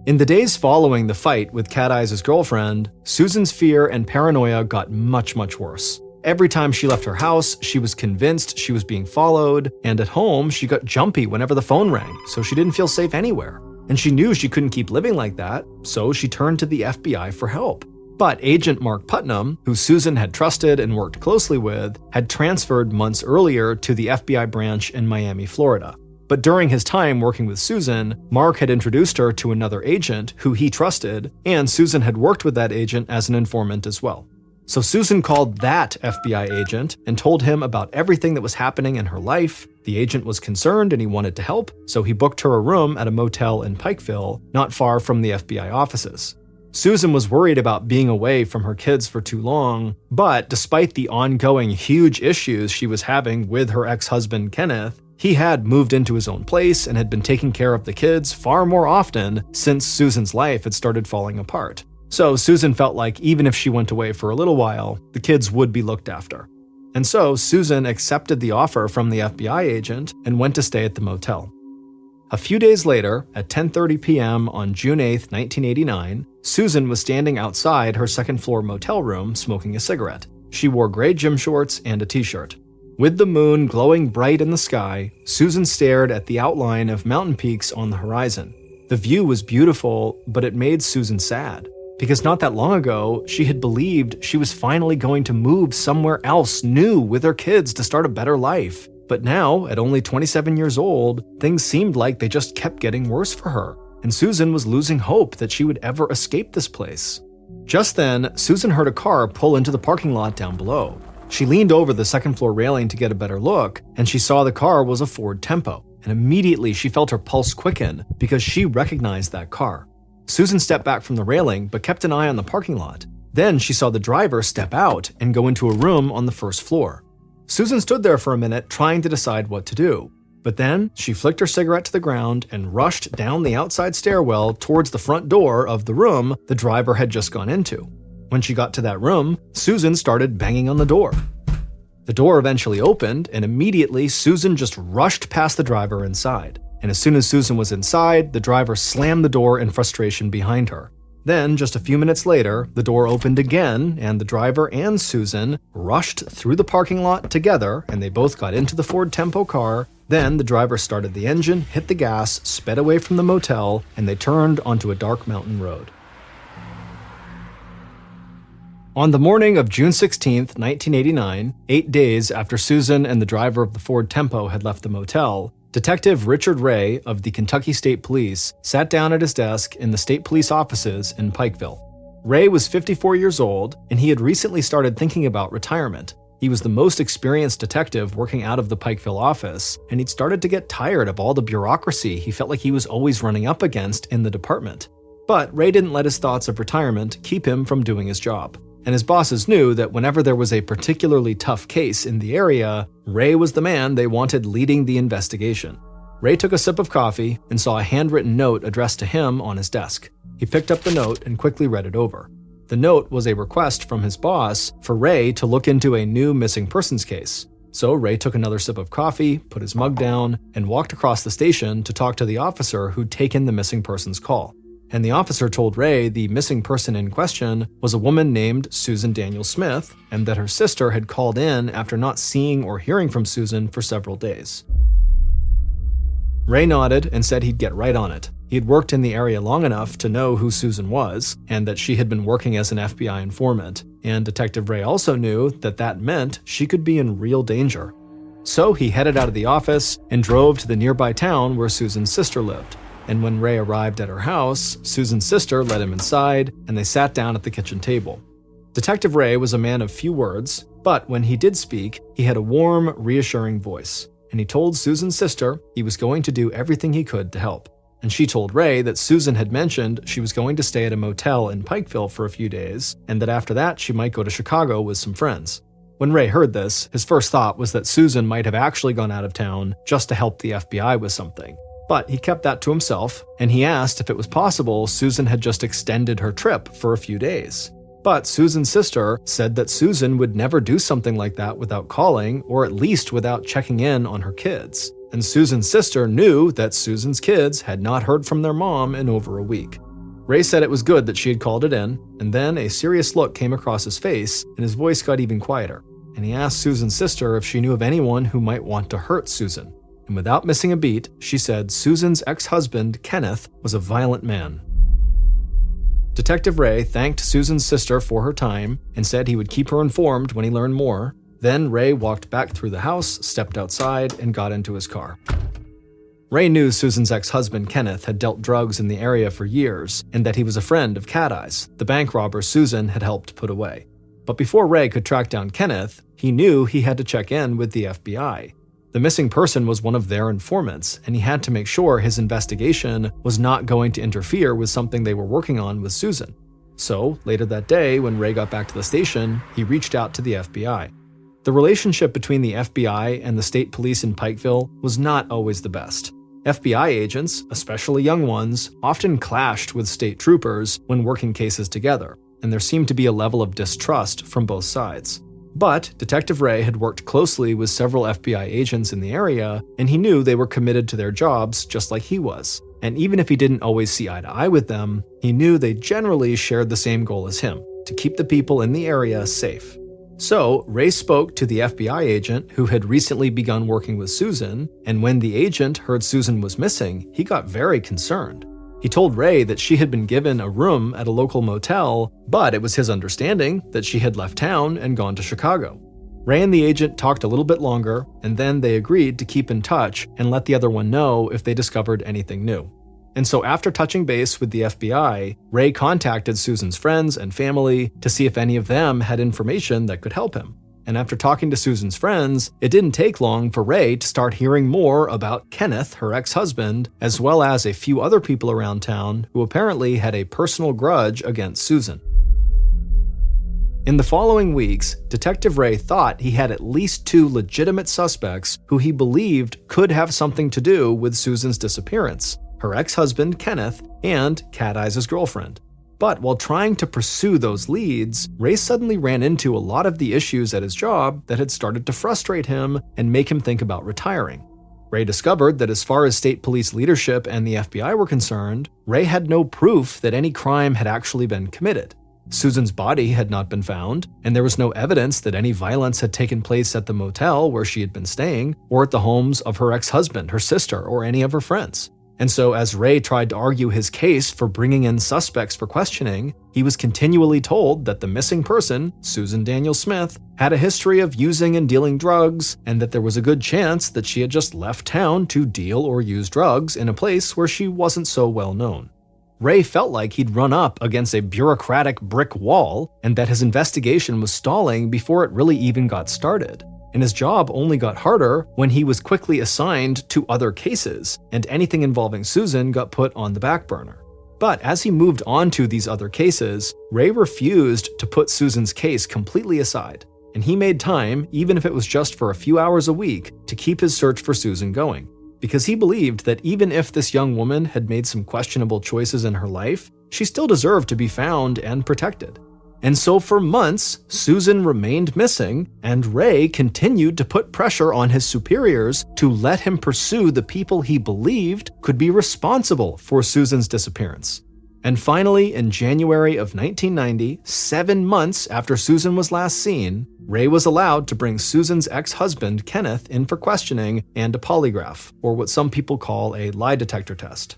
In the days following the fight with Cat Eyes' girlfriend, Susan's fear and paranoia got much, much worse. Every time she left her house, she was convinced she was being followed, and at home, she got jumpy whenever the phone rang, so she didn't feel safe anywhere. And she knew she couldn't keep living like that, so she turned to the FBI for help. But Agent Mark Putnam, who Susan had trusted and worked closely with, had transferred months earlier to the FBI branch in Miami, Florida. But during his time working with Susan, Mark had introduced her to another agent who he trusted, and Susan had worked with that agent as an informant as well. So Susan called that FBI agent and told him about everything that was happening in her life. The agent was concerned and he wanted to help, so he booked her a room at a motel in Pikeville, not far from the FBI offices. Susan was worried about being away from her kids for too long, but despite the ongoing huge issues she was having with her ex-husband Kenneth, he had moved into his own place and had been taking care of the kids far more often since Susan's life had started falling apart. So Susan felt like even if she went away for a little while, the kids would be looked after. And so Susan accepted the offer from the FBI agent and went to stay at the motel. A few days later, at 10:30 p.m. on June 8, 1989, Susan was standing outside her second-floor motel room smoking a cigarette. She wore gray gym shorts and a t-shirt. With the moon glowing bright in the sky, Susan stared at the outline of mountain peaks on the horizon. The view was beautiful, but it made Susan sad, because not that long ago, she had believed she was finally going to move somewhere else new with her kids to start a better life. But now, at only 27 years old, things seemed like they just kept getting worse for her, and Susan was losing hope that she would ever escape this place. Just then, Susan heard a car pull into the parking lot down below. She leaned over the second-floor railing to get a better look, and she saw the car was a Ford Tempo, and immediately she felt her pulse quicken because she recognized that car. Susan stepped back from the railing but kept an eye on the parking lot. Then she saw the driver step out and go into a room on the first floor. Susan stood there for a minute trying to decide what to do, but then she flicked her cigarette to the ground and rushed down the outside stairwell towards the front door of the room the driver had just gone into. When she got to that room, Susan started banging on the door. The door eventually opened, and immediately Susan just rushed past the driver inside. And as soon as Susan was inside, the driver slammed the door in frustration behind her. Then, just a few minutes later, the door opened again, and the driver and Susan rushed through the parking lot together, and they both got into the Ford Tempo car. Then the driver started the engine, hit the gas, sped away from the motel, and they turned onto a dark mountain road. On the morning of June 16, 1989, 8 days after Susan and the driver of the Ford Tempo had left the motel, Detective Richard Ray of the Kentucky State Police sat down at his desk in the state police offices in Pikeville. Ray was 54 years old, and he had recently started thinking about retirement. He was the most experienced detective working out of the Pikeville office, and he'd started to get tired of all the bureaucracy he felt like he was always running up against in the department. But Ray didn't let his thoughts of retirement keep him from doing his job. And his bosses knew that whenever there was a particularly tough case in the area, Ray was the man they wanted leading the investigation. Ray took a sip of coffee and saw a handwritten note addressed to him on his desk. He picked up the note and quickly read it over. The note was a request from his boss for Ray to look into a new missing persons case. So Ray took another sip of coffee, put his mug down, and walked across the station to talk to the officer who'd taken the missing persons call. And the officer told Ray the missing person in question was a woman named Susan Daniel Smith, and that her sister had called in after not seeing or hearing from Susan for several days. Ray nodded and said he'd get right on it. He'd worked in the area long enough to know who Susan was, and that she had been working as an FBI informant, and Detective Ray also knew that that meant she could be in real danger. So he headed out of the office and drove to the nearby town where Susan's sister lived. And when Ray arrived at her house, Susan's sister led him inside, and they sat down at the kitchen table. Detective Ray was a man of few words, but when he did speak, he had a warm, reassuring voice, and he told Susan's sister he was going to do everything he could to help. And she told Ray that Susan had mentioned she was going to stay at a motel in Pikeville for a few days, and that after that she might go to Chicago with some friends. When Ray heard this, his first thought was that Susan might have actually gone out of town just to help the FBI with something. But he kept that to himself, and he asked if it was possible Susan had just extended her trip for a few days. But Susan's sister said that Susan would never do something like that without calling, or at least without checking in on her kids. And Susan's sister knew that Susan's kids had not heard from their mom in over a week. Ray said it was good that she had called it in, and then a serious look came across his face, and his voice got even quieter. And he asked Susan's sister if she knew of anyone who might want to hurt Susan. And without missing a beat, she said Susan's ex-husband, Kenneth, was a violent man. Detective Ray thanked Susan's sister for her time and said he would keep her informed when he learned more. Then Ray walked back through the house, stepped outside, and got into his car. Ray knew Susan's ex-husband, Kenneth, had dealt drugs in the area for years, and that he was a friend of Cat Eyes, the bank robber Susan had helped put away. But before Ray could track down Kenneth, he knew he had to check in with the FBI. The missing person was one of their informants, and he had to make sure his investigation was not going to interfere with something they were working on with Susan. So, later that day, when Ray got back to the station, he reached out to the FBI. The relationship between the FBI and the state police in Pikeville was not always the best. FBI agents, especially young ones, often clashed with state troopers when working cases together, and there seemed to be a level of distrust from both sides. But Detective Ray had worked closely with several FBI agents in the area, and he knew they were committed to their jobs just like he was. And even if he didn't always see eye to eye with them, he knew they generally shared the same goal as him, to keep the people in the area safe. So Ray spoke to the FBI agent who had recently begun working with Susan, and when the agent heard Susan was missing, he got very concerned. He told Ray that she had been given a room at a local motel, but it was his understanding that she had left town and gone to Chicago. Ray and the agent talked a little bit longer, and then they agreed to keep in touch and let the other one know if they discovered anything new. And so after touching base with the FBI, Ray contacted Susan's friends and family to see if any of them had information that could help him. And after talking to Susan's friends, it didn't take long for Ray to start hearing more about Kenneth, her ex-husband, as well as a few other people around town who apparently had a personal grudge against Susan. In the following weeks, Detective Ray thought he had at least 2 legitimate suspects who he believed could have something to do with Susan's disappearance: her ex-husband, Kenneth, and Cat Eyes' girlfriend. But while trying to pursue those leads, Ray suddenly ran into a lot of the issues at his job that had started to frustrate him and make him think about retiring. Ray discovered that as far as state police leadership and the FBI were concerned, Ray had no proof that any crime had actually been committed. Susan's body had not been found, and there was no evidence that any violence had taken place at the motel where she had been staying, or at the homes of her ex-husband, her sister, or any of her friends. And so as Ray tried to argue his case for bringing in suspects for questioning, he was continually told that the missing person, Susan Daniel Smith, had a history of using and dealing drugs, and that there was a good chance that she had just left town to deal or use drugs in a place where she wasn't so well known. Ray felt like he'd run up against a bureaucratic brick wall, and that his investigation was stalling before it really even got started. And his job only got harder when he was quickly assigned to other cases, and anything involving Susan got put on the back burner. But as he moved on to these other cases, Ray refused to put Susan's case completely aside, and he made time, even if it was just for a few hours a week, to keep his search for Susan going. Because he believed that even if this young woman had made some questionable choices in her life, she still deserved to be found and protected. And so for months, Susan remained missing, and Ray continued to put pressure on his superiors to let him pursue the people he believed could be responsible for Susan's disappearance. And finally, in January of 1990, 7 months after Susan was last seen, Ray was allowed to bring Susan's ex-husband, Kenneth, in for questioning and a polygraph, or what some people call a lie detector test.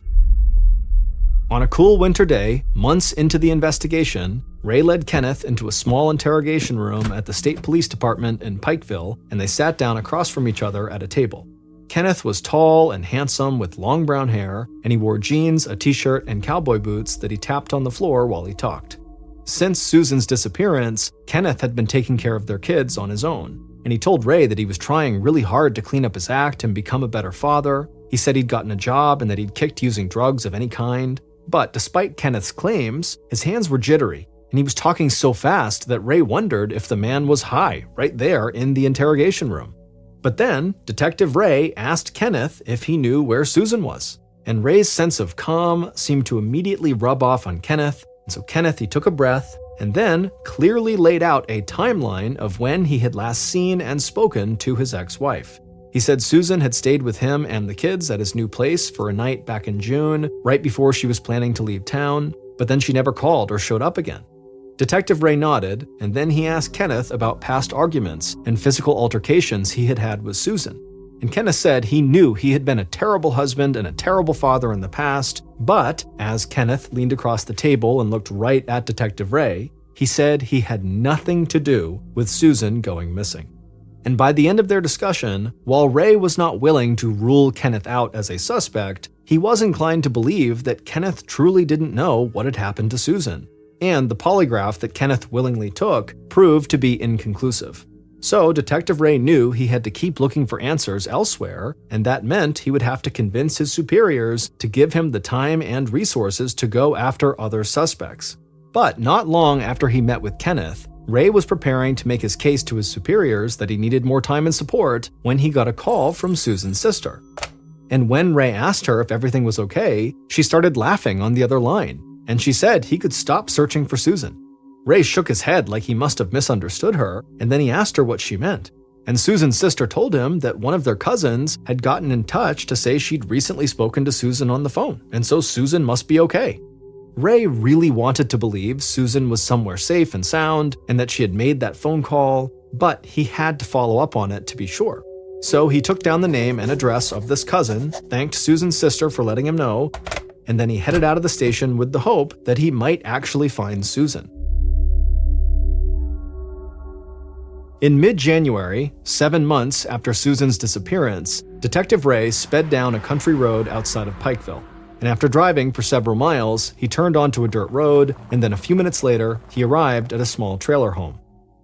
On a cool winter day, months into the investigation, Ray led Kenneth into a small interrogation room at the state police department in Pikeville, and they sat down across from each other at a table. Kenneth was tall and handsome with long brown hair, and he wore jeans, a t-shirt, and cowboy boots that he tapped on the floor while he talked. Since Susan's disappearance, Kenneth had been taking care of their kids on his own, and he told Ray that he was trying really hard to clean up his act and become a better father. He said he'd gotten a job and that he'd kicked using drugs of any kind. But despite Kenneth's claims, his hands were jittery, and he was talking so fast that Ray wondered if the man was high right there in the interrogation room. But then, Detective Ray asked Kenneth if he knew where Susan was, and Ray's sense of calm seemed to immediately rub off on Kenneth, and so Kenneth, he took a breath, and then clearly laid out a timeline of when he had last seen and spoken to his ex-wife. He said Susan had stayed with him and the kids at his new place for a night back in June, right before she was planning to leave town, but then she never called or showed up again. Detective Ray nodded, and then he asked Kenneth about past arguments and physical altercations he had had with Susan. And Kenneth said he knew he had been a terrible husband and a terrible father in the past, but as Kenneth leaned across the table and looked right at Detective Ray, he said he had nothing to do with Susan going missing. And by the end of their discussion, while Ray was not willing to rule Kenneth out as a suspect, he was inclined to believe that Kenneth truly didn't know what had happened to Susan. And the polygraph that Kenneth willingly took proved to be inconclusive. So Detective Ray knew he had to keep looking for answers elsewhere, and that meant he would have to convince his superiors to give him the time and resources to go after other suspects. But not long after he met with Kenneth, Ray was preparing to make his case to his superiors that he needed more time and support when he got a call from Susan's sister. And when Ray asked her if everything was okay, she started laughing on the other line, and she said he could stop searching for Susan. Ray shook his head like he must have misunderstood her, and then he asked her what she meant. And Susan's sister told him that one of their cousins had gotten in touch to say she'd recently spoken to Susan on the phone, and so Susan must be okay. Ray really wanted to believe Susan was somewhere safe and sound, and that she had made that phone call, but he had to follow up on it to be sure. So he took down the name and address of this cousin, thanked Susan's sister for letting him know, and then he headed out of the station with the hope that he might actually find Susan. In mid-January, 7 months after Susan's disappearance, Detective Ray sped down a country road outside of Pikeville. And after driving for several miles, he turned onto a dirt road, and then a few minutes later, he arrived at a small trailer home.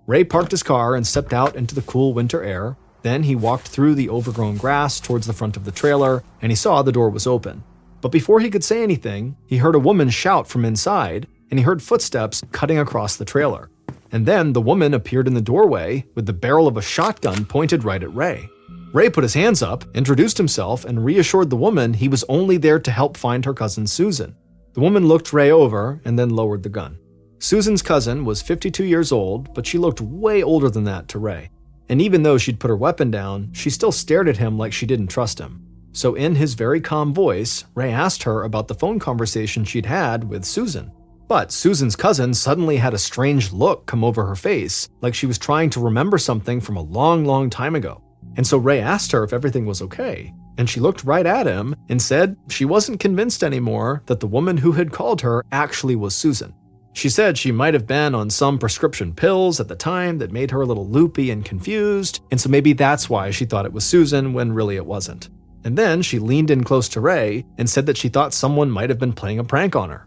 Ray parked his car and stepped out into the cool winter air. Then he walked through the overgrown grass towards the front of the trailer, and he saw the door was open. But before he could say anything, he heard a woman shout from inside, and he heard footsteps cutting across the trailer. And then the woman appeared in the doorway with the barrel of a shotgun pointed right at Ray. Ray put his hands up, introduced himself, and reassured the woman he was only there to help find her cousin Susan. The woman looked Ray over and then lowered the gun. Susan's cousin was 52 years old, but she looked way older than that to Ray. And even though she'd put her weapon down, she still stared at him like she didn't trust him. So in his very calm voice, Ray asked her about the phone conversation she'd had with Susan. But Susan's cousin suddenly had a strange look come over her face, like she was trying to remember something from a long, long time ago. And so Ray asked her if everything was okay. And she looked right at him and said she wasn't convinced anymore that the woman who had called her actually was Susan. She said she might have been on some prescription pills at the time that made her a little loopy and confused, and so maybe that's why she thought it was Susan when really it wasn't. And then she leaned in close to Ray and said that she thought someone might have been playing a prank on her.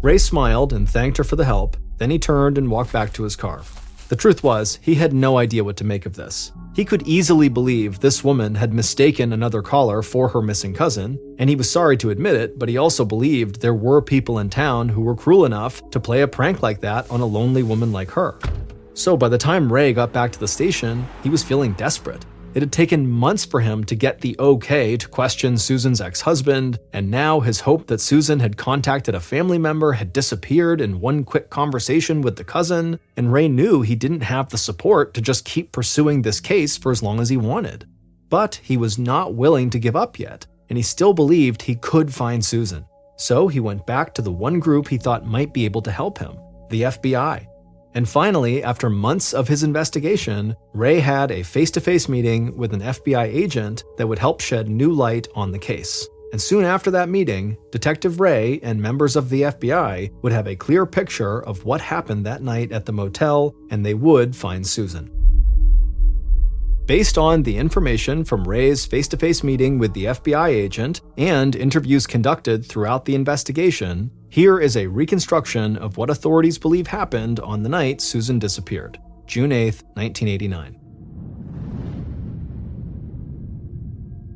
Ray smiled and thanked her for the help, then he turned and walked back to his car. The truth was, he had no idea what to make of this. He could easily believe this woman had mistaken another caller for her missing cousin, and he was sorry to admit it, but he also believed there were people in town who were cruel enough to play a prank like that on a lonely woman like her. So by the time Ray got back to the station, he was feeling desperate. It had taken months for him to get the okay to question Susan's ex-husband, and now his hope that Susan had contacted a family member had disappeared in one quick conversation with the cousin, and Ray knew he didn't have the support to just keep pursuing this case for as long as he wanted. But he was not willing to give up yet, and he still believed he could find Susan. So he went back to the one group he thought might be able to help him, the FBI. And finally, after months of his investigation, Ray had a face-to-face meeting with an FBI agent that would help shed new light on the case. And soon after that meeting, Detective Ray and members of the FBI would have a clear picture of what happened that night at the motel, and they would find Susan. Based on the information from Ray's face-to-face meeting with the FBI agent and interviews conducted throughout the investigation, here is a reconstruction of what authorities believe happened on the night Susan disappeared, June 8, 1989.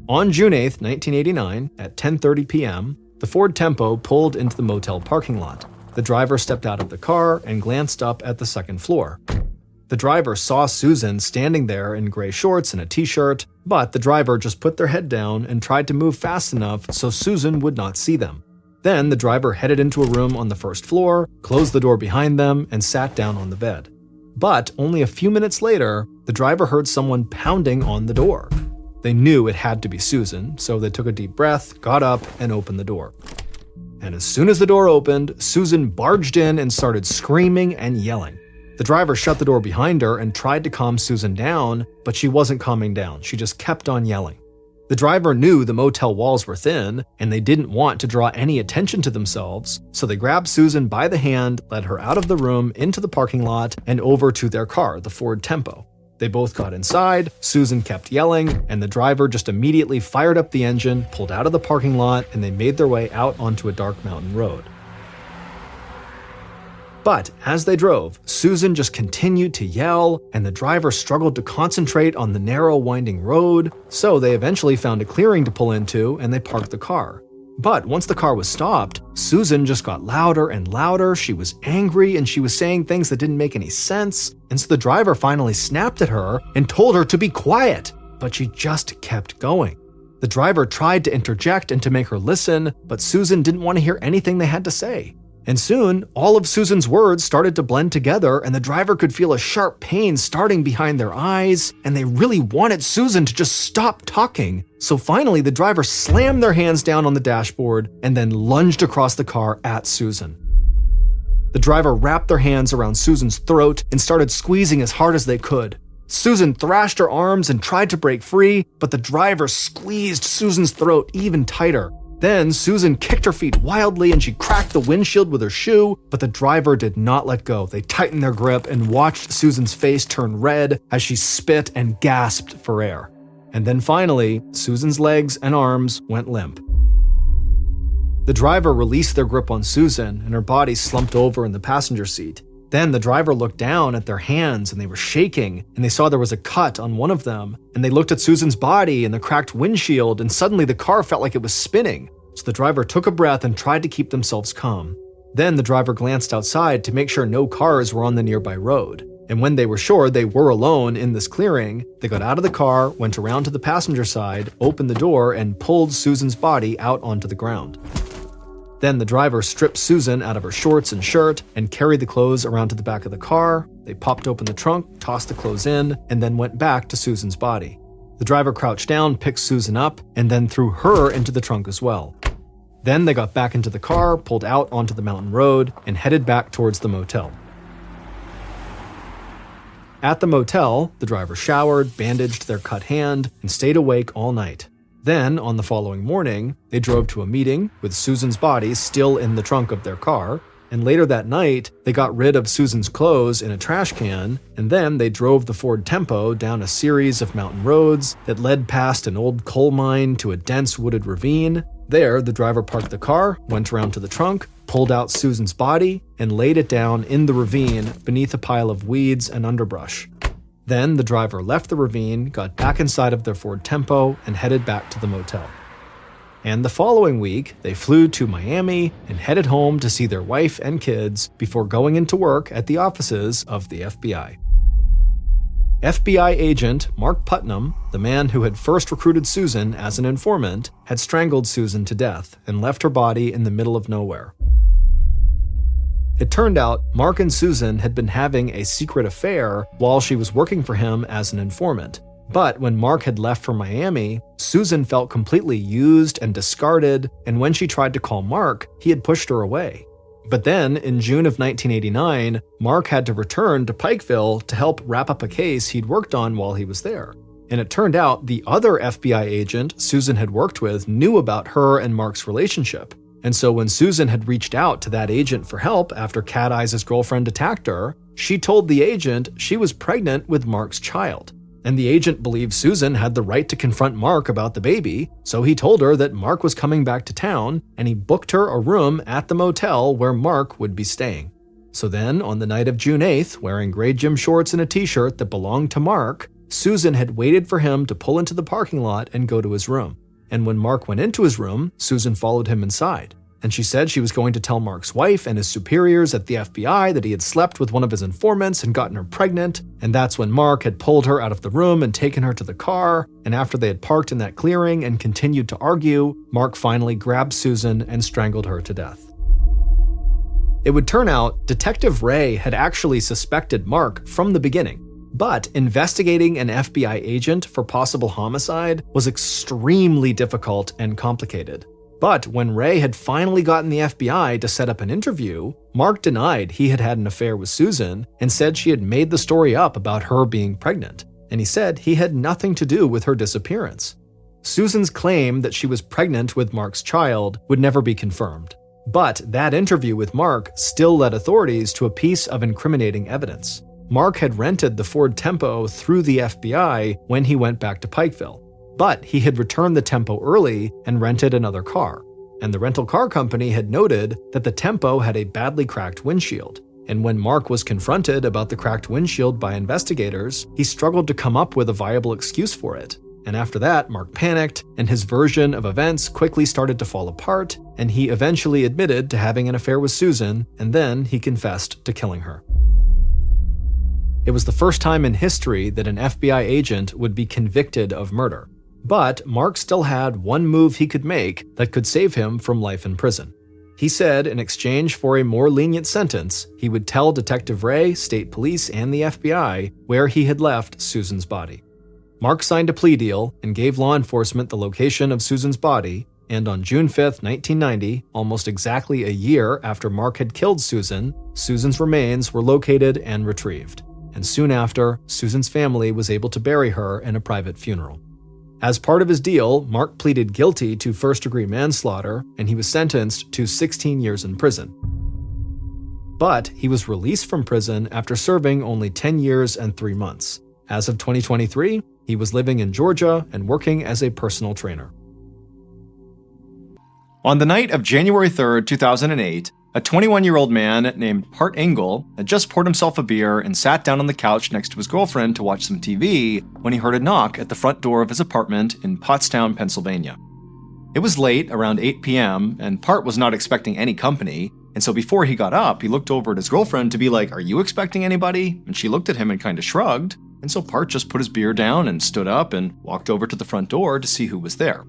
On June 8, 1989, at 10:30 p.m., the Ford Tempo pulled into the motel parking lot. The driver stepped out of the car and glanced up at the second floor. The driver saw Susan standing there in gray shorts and a t-shirt, but the driver just put their head down and tried to move fast enough so Susan would not see them. Then the driver headed into a room on the first floor, closed the door behind them, and sat down on the bed. But only a few minutes later, the driver heard someone pounding on the door. They knew it had to be Susan, so they took a deep breath, got up, and opened the door. And as soon as the door opened, Susan barged in and started screaming and yelling. The driver shut the door behind her and tried to calm Susan down, but she wasn't calming down. She just kept on yelling. The driver knew the motel walls were thin, and they didn't want to draw any attention to themselves, so they grabbed Susan by the hand, led her out of the room, into the parking lot, and over to their car, the Ford Tempo. They both got inside, Susan kept yelling, and the driver just immediately fired up the engine, pulled out of the parking lot, and they made their way out onto a dark mountain road. But as they drove, Susan just continued to yell, and the driver struggled to concentrate on the narrow, winding road, so they eventually found a clearing to pull into, and they parked the car. But once the car was stopped, Susan just got louder and louder. She was angry, and she was saying things that didn't make any sense, and so the driver finally snapped at her and told her to be quiet, but she just kept going. The driver tried to interject and to make her listen, but Susan didn't want to hear anything they had to say. And soon, all of Susan's words started to blend together, and the driver could feel a sharp pain starting behind their eyes, and they really wanted Susan to just stop talking. So finally, the driver slammed their hands down on the dashboard and then lunged across the car at Susan. The driver wrapped their hands around Susan's throat and started squeezing as hard as they could. Susan thrashed her arms and tried to break free, but the driver squeezed Susan's throat even tighter. Then Susan kicked her feet wildly and she cracked the windshield with her shoe, but the driver did not let go. They tightened their grip and watched Susan's face turn red as she spit and gasped for air. And then finally, Susan's legs and arms went limp. The driver released their grip on Susan and her body slumped over in the passenger seat. Then the driver looked down at their hands and they were shaking, and they saw there was a cut on one of them, and they looked at Susan's body and the cracked windshield, and suddenly the car felt like it was spinning. So the driver took a breath and tried to keep themselves calm. Then the driver glanced outside to make sure no cars were on the nearby road. And when they were sure they were alone in this clearing, they got out of the car, went around to the passenger side, opened the door, and pulled Susan's body out onto the ground. Then the driver stripped Susan out of her shorts and shirt and carried the clothes around to the back of the car. They popped open the trunk, tossed the clothes in, and then went back to Susan's body. The driver crouched down, picked Susan up, and then threw her into the trunk as well. Then they got back into the car, pulled out onto the mountain road, and headed back towards the motel. At the motel, the driver showered, bandaged their cut hand, and stayed awake all night. Then, on the following morning, they drove to a meeting with Susan's body still in the trunk of their car, and later that night, they got rid of Susan's clothes in a trash can, and then they drove the Ford Tempo down a series of mountain roads that led past an old coal mine to a dense wooded ravine. There, the driver parked the car, went around to the trunk, pulled out Susan's body, and laid it down in the ravine beneath a pile of weeds and underbrush. Then the driver left the ravine, got back inside of their Ford Tempo, and headed back to the motel. And the following week, they flew to Miami and headed home to see their wife and kids before going into work at the offices of the FBI. FBI agent Mark Putnam, the man who had first recruited Susan as an informant, had strangled Susan to death and left her body in the middle of nowhere. It turned out Mark and Susan had been having a secret affair while she was working for him as an informant. But when Mark had left for Miami, Susan felt completely used and discarded, and when she tried to call Mark, he had pushed her away. But then, in June of 1989, Mark had to return to Pikeville to help wrap up a case he'd worked on while he was there. And it turned out the other FBI agent Susan had worked with knew about her and Mark's relationship. And so when Susan had reached out to that agent for help after Cat Eyes' girlfriend attacked her, she told the agent she was pregnant with Mark's child. And the agent believed Susan had the right to confront Mark about the baby, so he told her that Mark was coming back to town, and he booked her a room at the motel where Mark would be staying. So then, on the night of June 8th, wearing gray gym shorts and a t-shirt that belonged to Mark, Susan had waited for him to pull into the parking lot and go to his room. And when Mark went into his room, Susan followed him inside. And she said she was going to tell Mark's wife and his superiors at the FBI that he had slept with one of his informants and gotten her pregnant, and that's when Mark had pulled her out of the room and taken her to the car, and after they had parked in that clearing and continued to argue, Mark finally grabbed Susan and strangled her to death. It would turn out Detective Ray had actually suspected Mark from the beginning, but investigating an FBI agent for possible homicide was extremely difficult and complicated. But when Ray had finally gotten the FBI to set up an interview, Mark denied he had had an affair with Susan and said she had made the story up about her being pregnant, and he said he had nothing to do with her disappearance. Susan's claim that she was pregnant with Mark's child would never be confirmed, but that interview with Mark still led authorities to a piece of incriminating evidence. Mark had rented the Ford Tempo through the FBI when he went back to Pikeville. But he had returned the Tempo early and rented another car. And the rental car company had noted that the Tempo had a badly cracked windshield. And when Mark was confronted about the cracked windshield by investigators, he struggled to come up with a viable excuse for it. And after that, Mark panicked, and his version of events quickly started to fall apart, and he eventually admitted to having an affair with Susan, and then he confessed to killing her. It was the first time in history that an FBI agent would be convicted of murder. But Mark still had one move he could make that could save him from life in prison. He said in exchange for a more lenient sentence, he would tell Detective Ray, state police, and the FBI where he had left Susan's body. Mark signed a plea deal and gave law enforcement the location of Susan's body, and on June 5, 1990, almost exactly a year after Mark had killed Susan, Susan's remains were located and retrieved. And soon after, Susan's family was able to bury her in a private funeral. As part of his deal, Mark pleaded guilty to first-degree manslaughter, and he was sentenced to 16 years in prison. But he was released from prison after serving only 10 years and 3 months. As of 2023, he was living in Georgia and working as a personal trainer. On the night of January 3rd, 2008, a 21-year-old man named Part Engel had just poured himself a beer and sat down on the couch next to his girlfriend to watch some TV when he heard a knock at the front door of his apartment in Pottstown, Pennsylvania. It was late, around 8 p.m., and Part was not expecting any company, and so before he got up, he looked over at his girlfriend to be like, "Are you expecting anybody?" And she looked at him and kind of shrugged, and so Part just put his beer down and stood up and walked over to the front door to see who was there.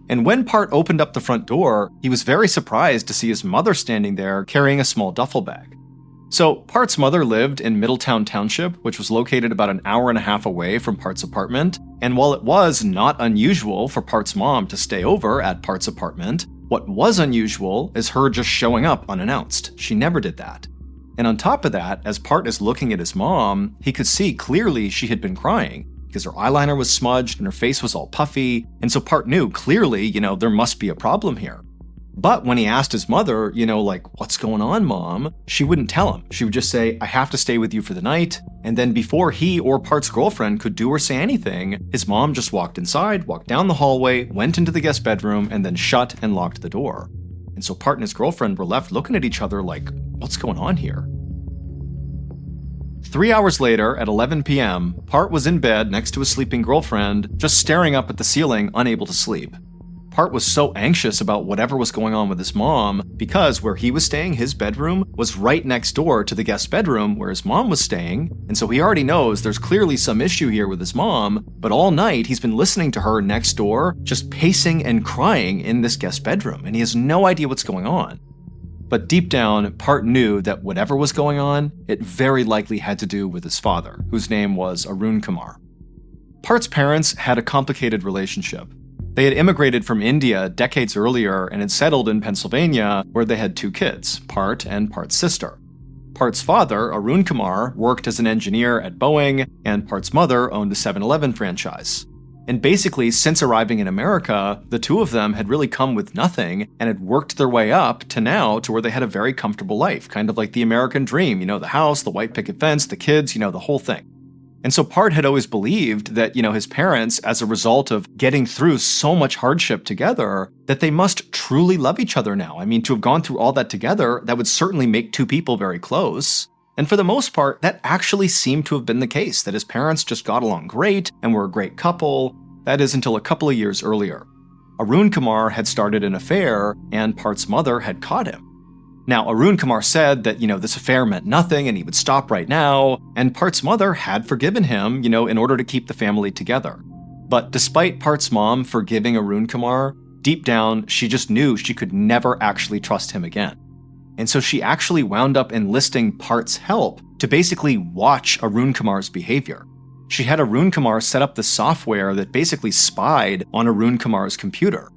And when Part opened up the front door, he was very surprised to see his mother standing there carrying a small duffel bag. So Part's mother lived in Middletown Township, which was located about an hour and a half away from Part's apartment. And while it was not unusual for Part's mom to stay over at Part's apartment, what was unusual is her just showing up unannounced. She never did that. And on top of that, as Part is looking at his mom, he could see clearly she had been crying because her eyeliner was smudged and her face was all puffy. And so Part knew clearly, there must be a problem here. But when he asked his mother, what's going on, Mom? She wouldn't tell him. She would just say, I have to stay with you for the night. And then before he or Part's girlfriend could do or say anything, his mom just walked inside, walked down the hallway, went into the guest bedroom, and then shut and locked the door. And so Part and his girlfriend were left looking at each other like, what's going on here? 3 hours later, at 11 p.m., Part was in bed next to his sleeping girlfriend, just staring up at the ceiling, unable to sleep. Part was so anxious about whatever was going on with his mom because where he was staying, his bedroom, was right next door to the guest bedroom where his mom was staying, and so he already knows there's clearly some issue here with his mom, but all night he's been listening to her next door, just pacing and crying in this guest bedroom, and he has no idea what's going on. But deep down, Part knew that whatever was going on, it very likely had to do with his father, whose name was Arun Kumar. Part's parents had a complicated relationship. They had immigrated from India decades earlier and had settled in Pennsylvania, where they had 2 kids, Part and Part's sister. Part's father, Arun Kumar, worked as an engineer at Boeing, and Part's mother owned a 7-Eleven franchise. And basically, since arriving in America, the 2 of them had really come with nothing and had worked their way up to now to where they had a very comfortable life, kind of like the American dream, the house, the white picket fence, the kids, the whole thing. And so Part had always believed that, his parents, as a result of getting through so much hardship together, that they must truly love each other now. I mean, to have gone through all that together, that would certainly make 2 people very close. And for the most part, that actually seemed to have been the case, that his parents just got along great and were a great couple. That is until a couple of years earlier. Arun Kumar had started an affair, and Part's mother had caught him. Now, Arun Kumar said that, this affair meant nothing and he would stop right now, and Part's mother had forgiven him, in order to keep the family together. But despite Part's mom forgiving Arun Kumar, deep down, she just knew she could never actually trust him again. And so she actually wound up enlisting Part's help to basically watch Arun Kumar's behavior. She had Arun Kumar set up the software that basically spied on Arun Kumar's computer.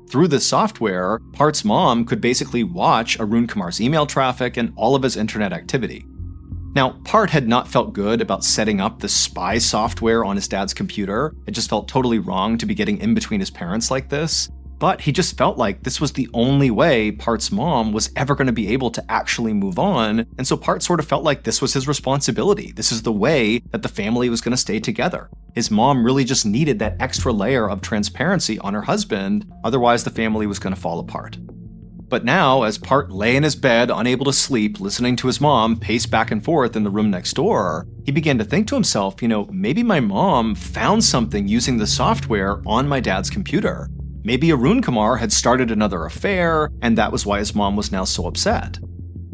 Through this software, Part's mom could basically watch Arun Kumar's email traffic and all of his internet activity. Now, Part had not felt good about setting up the spy software on his dad's computer. It just felt totally wrong to be getting in between his parents like this. But he just felt like this was the only way Part's mom was ever going to be able to actually move on, and so Part sort of felt like this was his responsibility. This is the way that the family was going to stay together. His mom really just needed that extra layer of transparency on her husband, otherwise the family was going to fall apart. But now, as Part lay in his bed, unable to sleep, listening to his mom pace back and forth in the room next door, he began to think to himself, maybe my mom found something using the software on my dad's computer. Maybe Arun Kumar had started another affair, and that was why his mom was now so upset.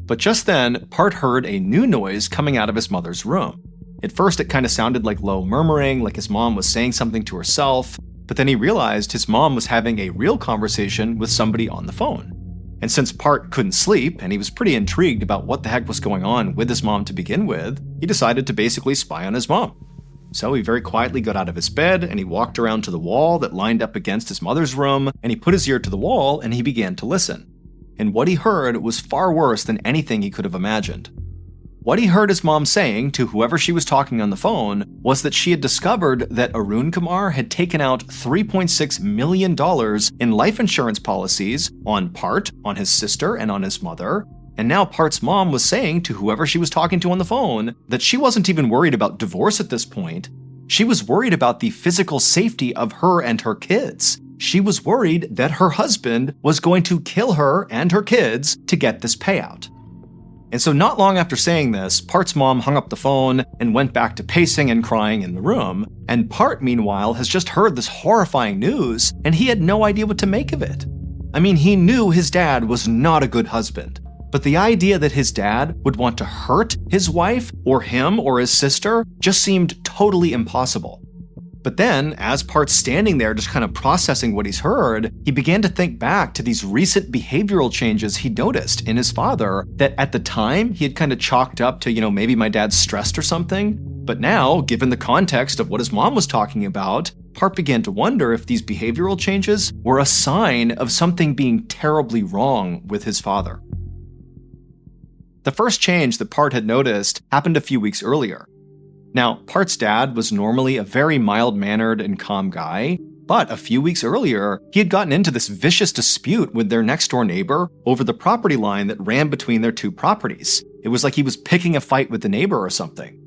But just then, Part heard a new noise coming out of his mother's room. At first, it kind of sounded like low murmuring, like his mom was saying something to herself, but then he realized his mom was having a real conversation with somebody on the phone. And since Part couldn't sleep, and he was pretty intrigued about what the heck was going on with his mom to begin with, he decided to basically spy on his mom. So he very quietly got out of his bed and he walked around to the wall that lined up against his mother's room, and he put his ear to the wall and he began to listen. And what he heard was far worse than anything he could have imagined. What he heard his mom saying to whoever she was talking on the phone was that she had discovered that Arun Kumar had taken out $3.6 million in life insurance policies on Part, on his sister, and on his mother. And now Part's mom was saying to whoever she was talking to on the phone that she wasn't even worried about divorce at this point. She was worried about the physical safety of her and her kids. She was worried that her husband was going to kill her and her kids to get this payout. And so not long after saying this, Part's mom hung up the phone and went back to pacing and crying in the room. And Part, meanwhile, has just heard this horrifying news, and he had no idea what to make of it. I mean, he knew his dad was not a good husband. But the idea that his dad would want to hurt his wife, or him, or his sister, just seemed totally impossible. But then, as Part's standing there just kind of processing what he's heard, he began to think back to these recent behavioral changes he noticed in his father that at the time he had kind of chalked up to, maybe my dad's stressed or something. But now, given the context of what his mom was talking about, Part began to wonder if these behavioral changes were a sign of something being terribly wrong with his father. The first change that Part had noticed happened a few weeks earlier. Now, Part's dad was normally a very mild-mannered and calm guy, but a few weeks earlier, he had gotten into this vicious dispute with their next-door neighbor over the property line that ran between their two properties. It was like he was picking a fight with the neighbor or something.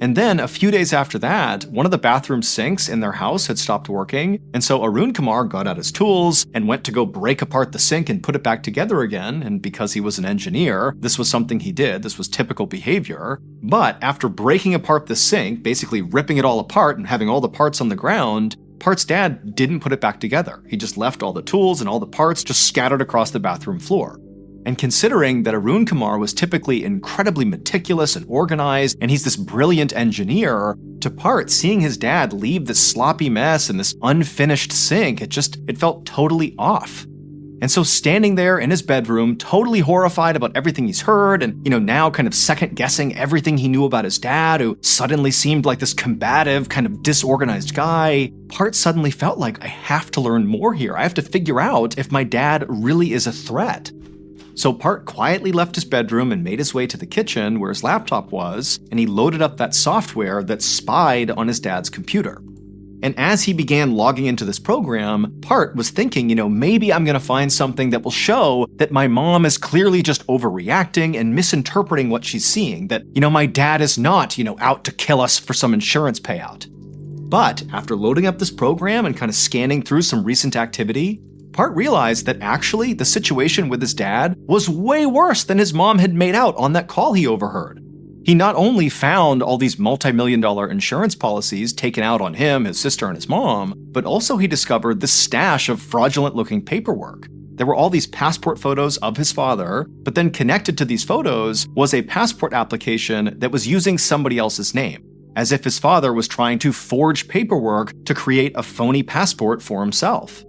And then, a few days after that, one of the bathroom sinks in their house had stopped working, and so Arun Kumar got out his tools and went to go break apart the sink and put it back together again, and because he was an engineer, this was something he did, this was typical behavior. But after breaking apart the sink, basically ripping it all apart and having all the parts on the ground, Part's dad didn't put it back together. He just left all the tools and all the parts just scattered across the bathroom floor. And considering that Arun Kumar was typically incredibly meticulous and organized, and he's this brilliant engineer, to Part, seeing his dad leave this sloppy mess and this unfinished sink, it felt totally off. And so standing there in his bedroom, totally horrified about everything he's heard, and now kind of second-guessing everything he knew about his dad, who suddenly seemed like this combative, kind of disorganized guy, Part suddenly felt like, I have to learn more here. I have to figure out if my dad really is a threat. So Part quietly left his bedroom and made his way to the kitchen where his laptop was, and he loaded up that software that spied on his dad's computer. And as he began logging into this program, Part was thinking, maybe I'm going to find something that will show that my mom is clearly just overreacting and misinterpreting what she's seeing, that, my dad is not, out to kill us for some insurance payout. But after loading up this program and kind of scanning through some recent activity, Part realized that actually the situation with his dad was way worse than his mom had made out on that call he overheard. He not only found all these multi-million-dollar insurance policies taken out on him, his sister, and his mom, but also he discovered this stash of fraudulent-looking paperwork. There were all these passport photos of his father, but then connected to these photos was a passport application that was using somebody else's name, as if his father was trying to forge paperwork to create a phony passport for himself.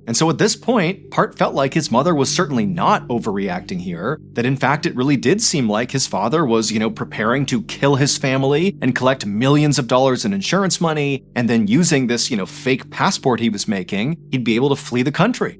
And so at this point, Part felt like his mother was certainly not overreacting here, that in fact it really did seem like his father was, preparing to kill his family and collect millions of dollars in insurance money, and then using this, fake passport he was making, he'd be able to flee the country.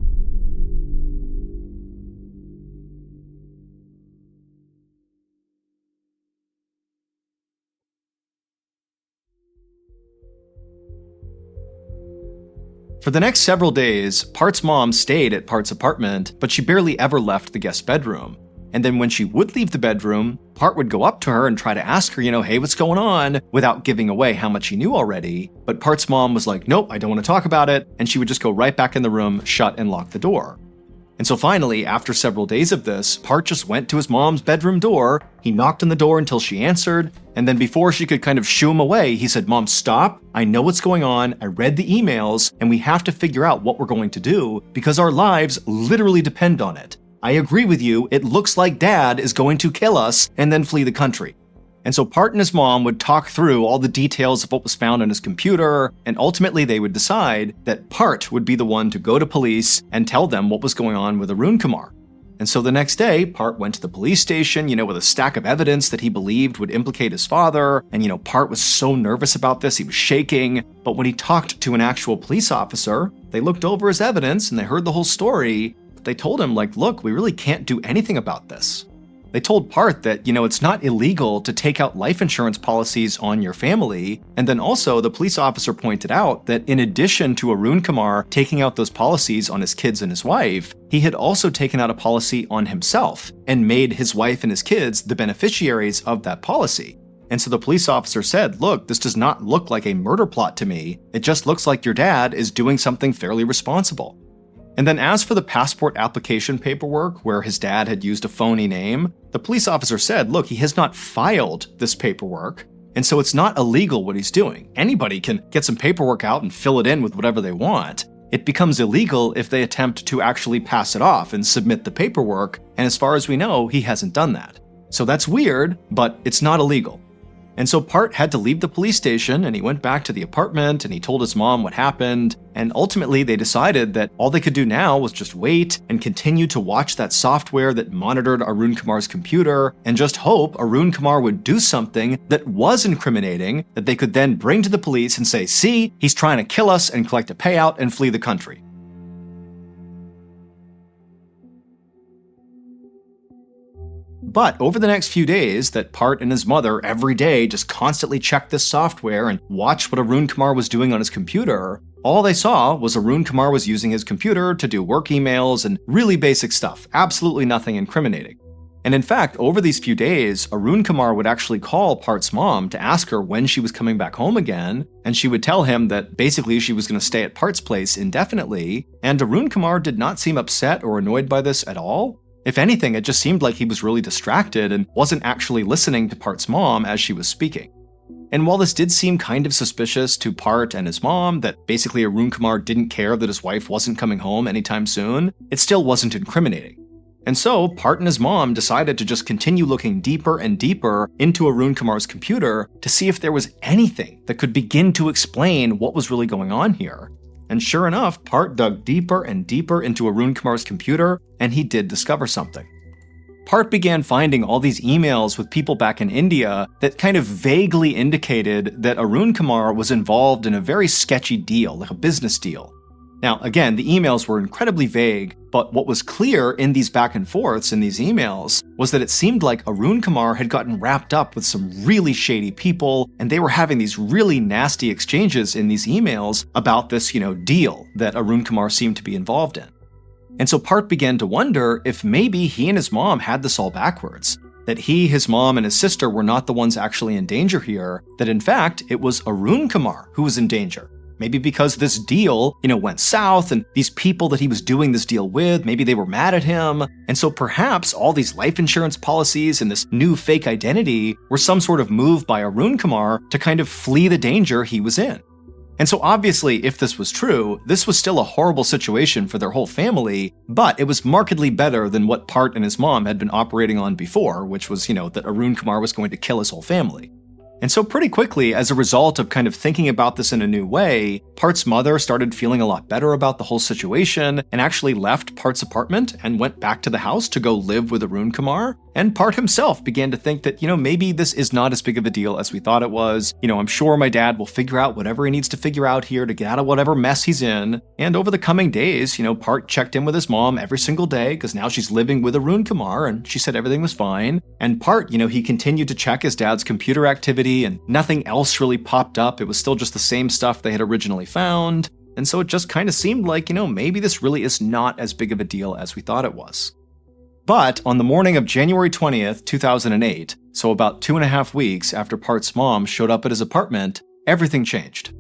For the next several days, Part's mom stayed at Part's apartment, but she barely ever left the guest bedroom. And then when she would leave the bedroom, Part would go up to her and try to ask her, hey, what's going on, without giving away how much he knew already. But Part's mom was like, nope, I don't want to talk about it, and she would just go right back in the room, shut and lock the door. And so finally, after several days of this, Part just went to his mom's bedroom door, he knocked on the door until she answered, and then before she could kind of shoo him away, he said, Mom, stop, I know what's going on, I read the emails, and we have to figure out what we're going to do, because our lives literally depend on it. I agree with you, it looks like Dad is going to kill us and then flee the country. And so Part and his mom would talk through all the details of what was found on his computer, and ultimately they would decide that Part would be the one to go to police and tell them what was going on with Arun Kumar. And so the next day, Part went to the police station, with a stack of evidence that he believed would implicate his father, and Part was so nervous about this, he was shaking. But when he talked to an actual police officer, they looked over his evidence and they heard the whole story, but they told him, look, we really can't do anything about this. They told Part that, it's not illegal to take out life insurance policies on your family, and then also the police officer pointed out that in addition to Arun Kumar taking out those policies on his kids and his wife, he had also taken out a policy on himself and made his wife and his kids the beneficiaries of that policy. And so the police officer said, look, this does not look like a murder plot to me, it just looks like your dad is doing something fairly responsible. And then as for the passport application paperwork where his dad had used a phony name, the police officer said, look, he has not filed this paperwork, and so it's not illegal what he's doing. Anybody can get some paperwork out and fill it in with whatever they want. It becomes illegal if they attempt to actually pass it off and submit the paperwork, and as far as we know, he hasn't done that. So that's weird, but it's not illegal. And so Part had to leave the police station, and he went back to the apartment and he told his mom what happened. And ultimately they decided that all they could do now was just wait and continue to watch that software that monitored Arun Kumar's computer and just hope Arun Kumar would do something that was incriminating that they could then bring to the police and say, see, he's trying to kill us, and collect a payout and flee the country. But over the next few days that Part and his mother every day just constantly checked this software and watched what Arun Kumar was doing on his computer, all they saw was Arun Kumar was using his computer to do work emails and really basic stuff, absolutely nothing incriminating. And in fact, over these few days, Arun Kumar would actually call Part's mom to ask her when she was coming back home again, and she would tell him that basically she was going to stay at Part's place indefinitely, and Arun Kumar did not seem upset or annoyed by this at all. If anything, it just seemed like he was really distracted and wasn't actually listening to Part's mom as she was speaking. And while this did seem kind of suspicious to Part and his mom, that basically Arun Kumar didn't care that his wife wasn't coming home anytime soon, it still wasn't incriminating. And so Part and his mom decided to just continue looking deeper and deeper into Arun Kumar's computer to see if there was anything that could begin to explain what was really going on here. And sure enough, Part dug deeper and deeper into Arun Kumar's computer, and he did discover something. Part began finding all these emails with people back in India that kind of vaguely indicated that Arun Kumar was involved in a very sketchy deal, like a business deal. Now, again, the emails were incredibly vague, but what was clear in these back and forths in these emails was that it seemed like Arun Kumar had gotten wrapped up with some really shady people, and they were having these really nasty exchanges in these emails about this, deal that Arun Kumar seemed to be involved in. And so Part began to wonder if maybe he and his mom had this all backwards, that he, his mom, and his sister were not the ones actually in danger here, that in fact, it was Arun Kumar who was in danger. Maybe because this deal, went south, and these people that he was doing this deal with, maybe they were mad at him. And so perhaps all these life insurance policies and this new fake identity were some sort of move by Arun Kumar to kind of flee the danger he was in. And so obviously, if this was true, this was still a horrible situation for their whole family, but it was markedly better than what Part and his mom had been operating on before, which was, that Arun Kumar was going to kill his whole family. And so pretty quickly, as a result of kind of thinking about this in a new way, Part's mother started feeling a lot better about the whole situation and actually left Part's apartment and went back to the house to go live with Arun Kumar. And Part himself began to think that, maybe this is not as big of a deal as we thought it was. I'm sure my dad will figure out whatever he needs to figure out here to get out of whatever mess he's in. And over the coming days, Part checked in with his mom every single day because now she's living with Arun Kumar and she said everything was fine. And Part, he continued to check his dad's computer activity and nothing else really popped up. It was still just the same stuff they had originally found. And so it just kind of seemed like, maybe this really is not as big of a deal as we thought it was. But on the morning of January 20th, 2008, so about 2.5 weeks after Part's mom showed up at his apartment, everything changed.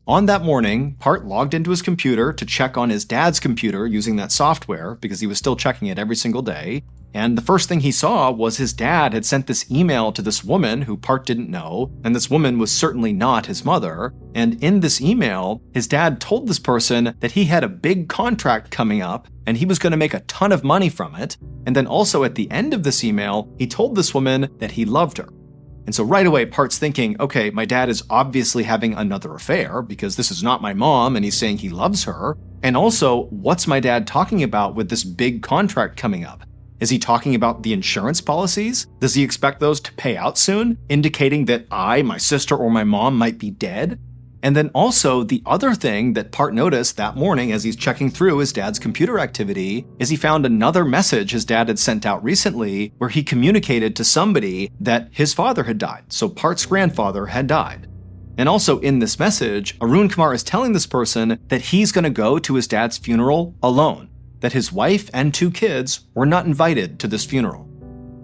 On that morning, Part logged into his computer to check on his dad's computer using that software because he was still checking it every single day. And the first thing he saw was his dad had sent this email to this woman who Part didn't know, and this woman was certainly not his mother. And in this email, his dad told this person that he had a big contract coming up and he was going to make a ton of money from it. And then also at the end of this email, he told this woman that he loved her. And so right away, Part's thinking, okay, my dad is obviously having another affair because this is not my mom and he's saying he loves her. And also, what's my dad talking about with this big contract coming up? Is he talking about the insurance policies? Does he expect those to pay out soon, indicating that I, my sister, or my mom might be dead? And then also, the other thing that Part noticed that morning as he's checking through his dad's computer activity is he found another message his dad had sent out recently where he communicated to somebody that his father had died. So Part's grandfather had died. And also in this message, Arun Kumar is telling this person that he's going to go to his dad's funeral alone, that his wife and 2 kids were not invited to this funeral.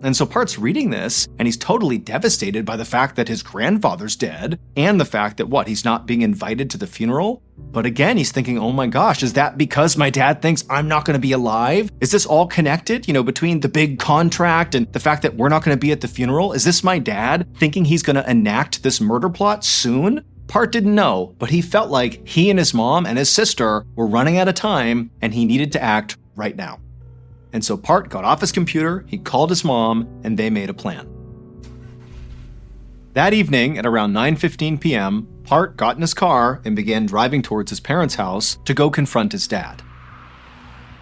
And so Part's reading this, and he's totally devastated by the fact that his grandfather's dead, and the fact that, he's not being invited to the funeral? But again, he's thinking, oh my gosh, is that because my dad thinks I'm not going to be alive? Is this all connected, between the big contract and the fact that we're not going to be at the funeral? Is this my dad thinking he's going to enact this murder plot soon? Part didn't know, but he felt like he and his mom and his sister were running out of time, and he needed to act right now. And so Part got off his computer, he called his mom, and they made a plan. That evening, at around 9:15 p.m., Part got in his car and began driving towards his parents' house to go confront his dad.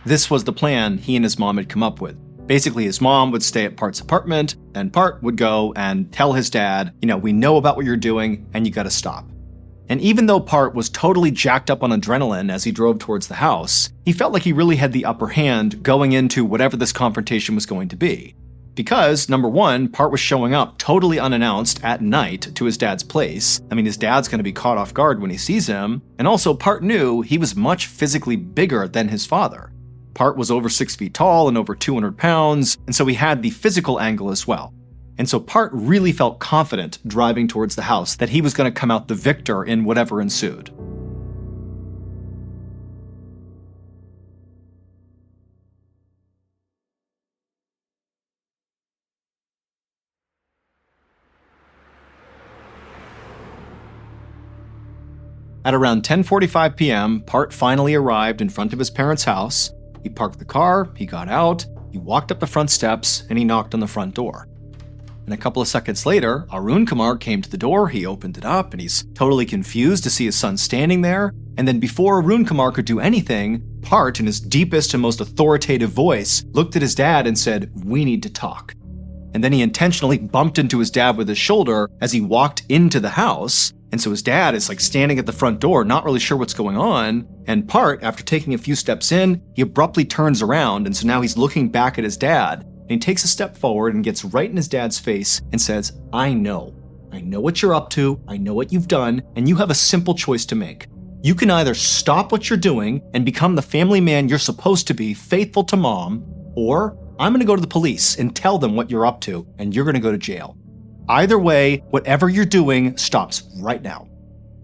This was the plan he and his mom had come up with. Basically, his mom would stay at Part's apartment, and Part would go and tell his dad, we know about what you're doing, and you gotta stop. And even though Part was totally jacked up on adrenaline as he drove towards the house, he felt like he really had the upper hand going into whatever this confrontation was going to be. Because, number one, Part was showing up totally unannounced at night to his dad's place. His dad's going to be caught off guard when he sees him. And also, Part knew he was much physically bigger than his father. Part was over 6 feet tall and over 200 pounds, and so he had the physical angle as well. And so Part really felt confident driving towards the house that he was going to come out the victor in whatever ensued. At around 10:45 p.m., Part finally arrived in front of his parents' house. He parked the car, he got out, he walked up the front steps, and he knocked on the front door. And a couple of seconds later, Arun Kumar came to the door, he opened it up, and he's totally confused to see his son standing there. And then before Arun Kumar could do anything, Part, in his deepest and most authoritative voice, looked at his dad and said, "We need to talk." And then he intentionally bumped into his dad with his shoulder as he walked into the house. And so his dad is standing at the front door, not really sure what's going on. And Part, after taking a few steps in, he abruptly turns around. And so now he's looking back at his dad. And he takes a step forward and gets right in his dad's face and says, I know what you're up to. I know what you've done. And you have a simple choice to make. You can either stop what you're doing and become the family man you're supposed to be, faithful to mom, or I'm going to go to the police and tell them what you're up to, and you're going to go to jail. Either way, whatever you're doing stops right now.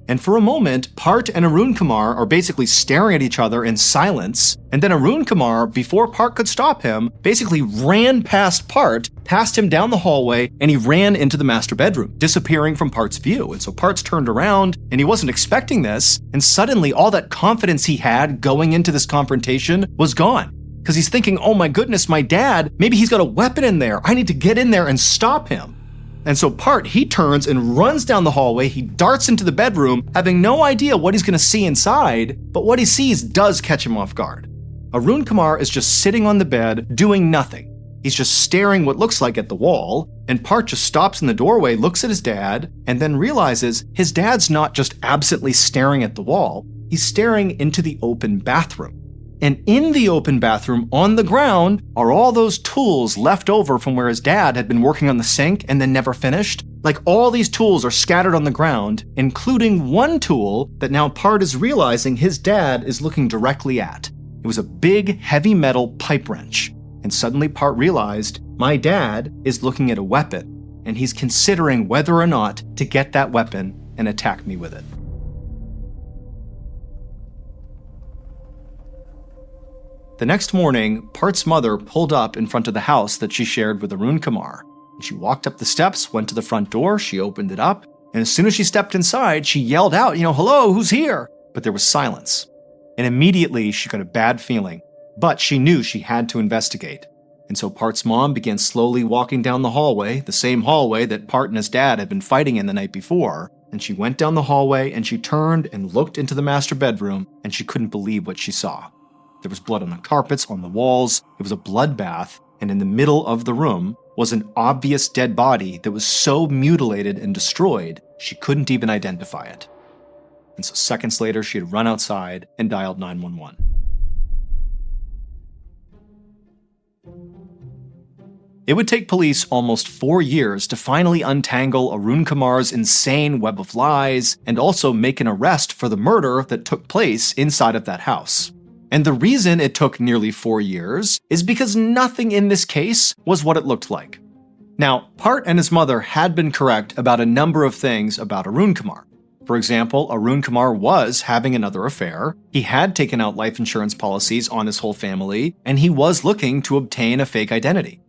And for a moment, Part and Arun Kumar are basically staring at each other in silence, and then Arun Kumar, before Part could stop him, basically ran past Part, passed him down the hallway, and he ran into the master bedroom, disappearing from Part's view. And so Part's turned around, and he wasn't expecting this, and suddenly all that confidence he had going into this confrontation was gone. Because he's thinking, oh my goodness, my dad, maybe he's got a weapon in there. I need to get in there and stop him. And so Part, he turns and runs down the hallway, he darts into the bedroom, having no idea what he's going to see inside, but what he sees does catch him off guard. Arun Kumar is just sitting on the bed, doing nothing. He's just staring what looks like at the wall, and Part just stops in the doorway, looks at his dad, and then realizes his dad's not just absently staring at the wall, he's staring into the open bathroom. And in the open bathroom, on the ground, are all those tools left over from where his dad had been working on the sink and then never finished. All these tools are scattered on the ground, including one tool that now Part is realizing his dad is looking directly at. It was a big, heavy metal pipe wrench. And suddenly Part realized, my dad is looking at a weapon, and he's considering whether or not to get that weapon and attack me with it. The next morning, Part's mother pulled up in front of the house that she shared with Arun Kumar. She walked up the steps, went to the front door, she opened it up, and as soon as she stepped inside, she yelled out, hello, who's here? But there was silence. And immediately she got a bad feeling, but she knew she had to investigate. And so Part's mom began slowly walking down the hallway, the same hallway that Part and his dad had been fighting in the night before. And she went down the hallway and she turned and looked into the master bedroom, and she couldn't believe what she saw. There was blood on the carpets, on the walls, it was a bloodbath, and in the middle of the room was an obvious dead body that was so mutilated and destroyed, she couldn't even identify it. And so seconds later, she had run outside and dialed 911. It would take police almost 4 years to finally untangle Arun Kumar's insane web of lies and also make an arrest for the murder that took place inside of that house. And the reason it took nearly 4 years is because nothing in this case was what it looked like. Now, Part and his mother had been correct about a number of things about Arun Kumar. For example, Arun Kumar was having another affair, he had taken out life insurance policies on his whole family, and he was looking to obtain a fake identity.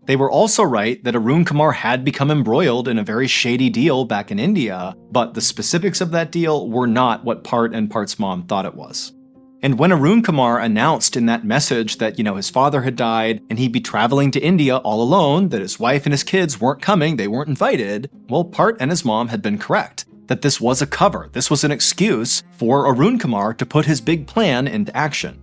They were also right that Arun Kumar had become embroiled in a very shady deal back in India, but the specifics of that deal were not what Part and Part's mom thought it was. And when Arun Kumar announced in that message that, his father had died and he'd be traveling to India all alone, that his wife and his kids weren't coming, they weren't invited, well, Part and his mom had been correct. That this was a cover, this was an excuse for Arun Kumar to put his big plan into action.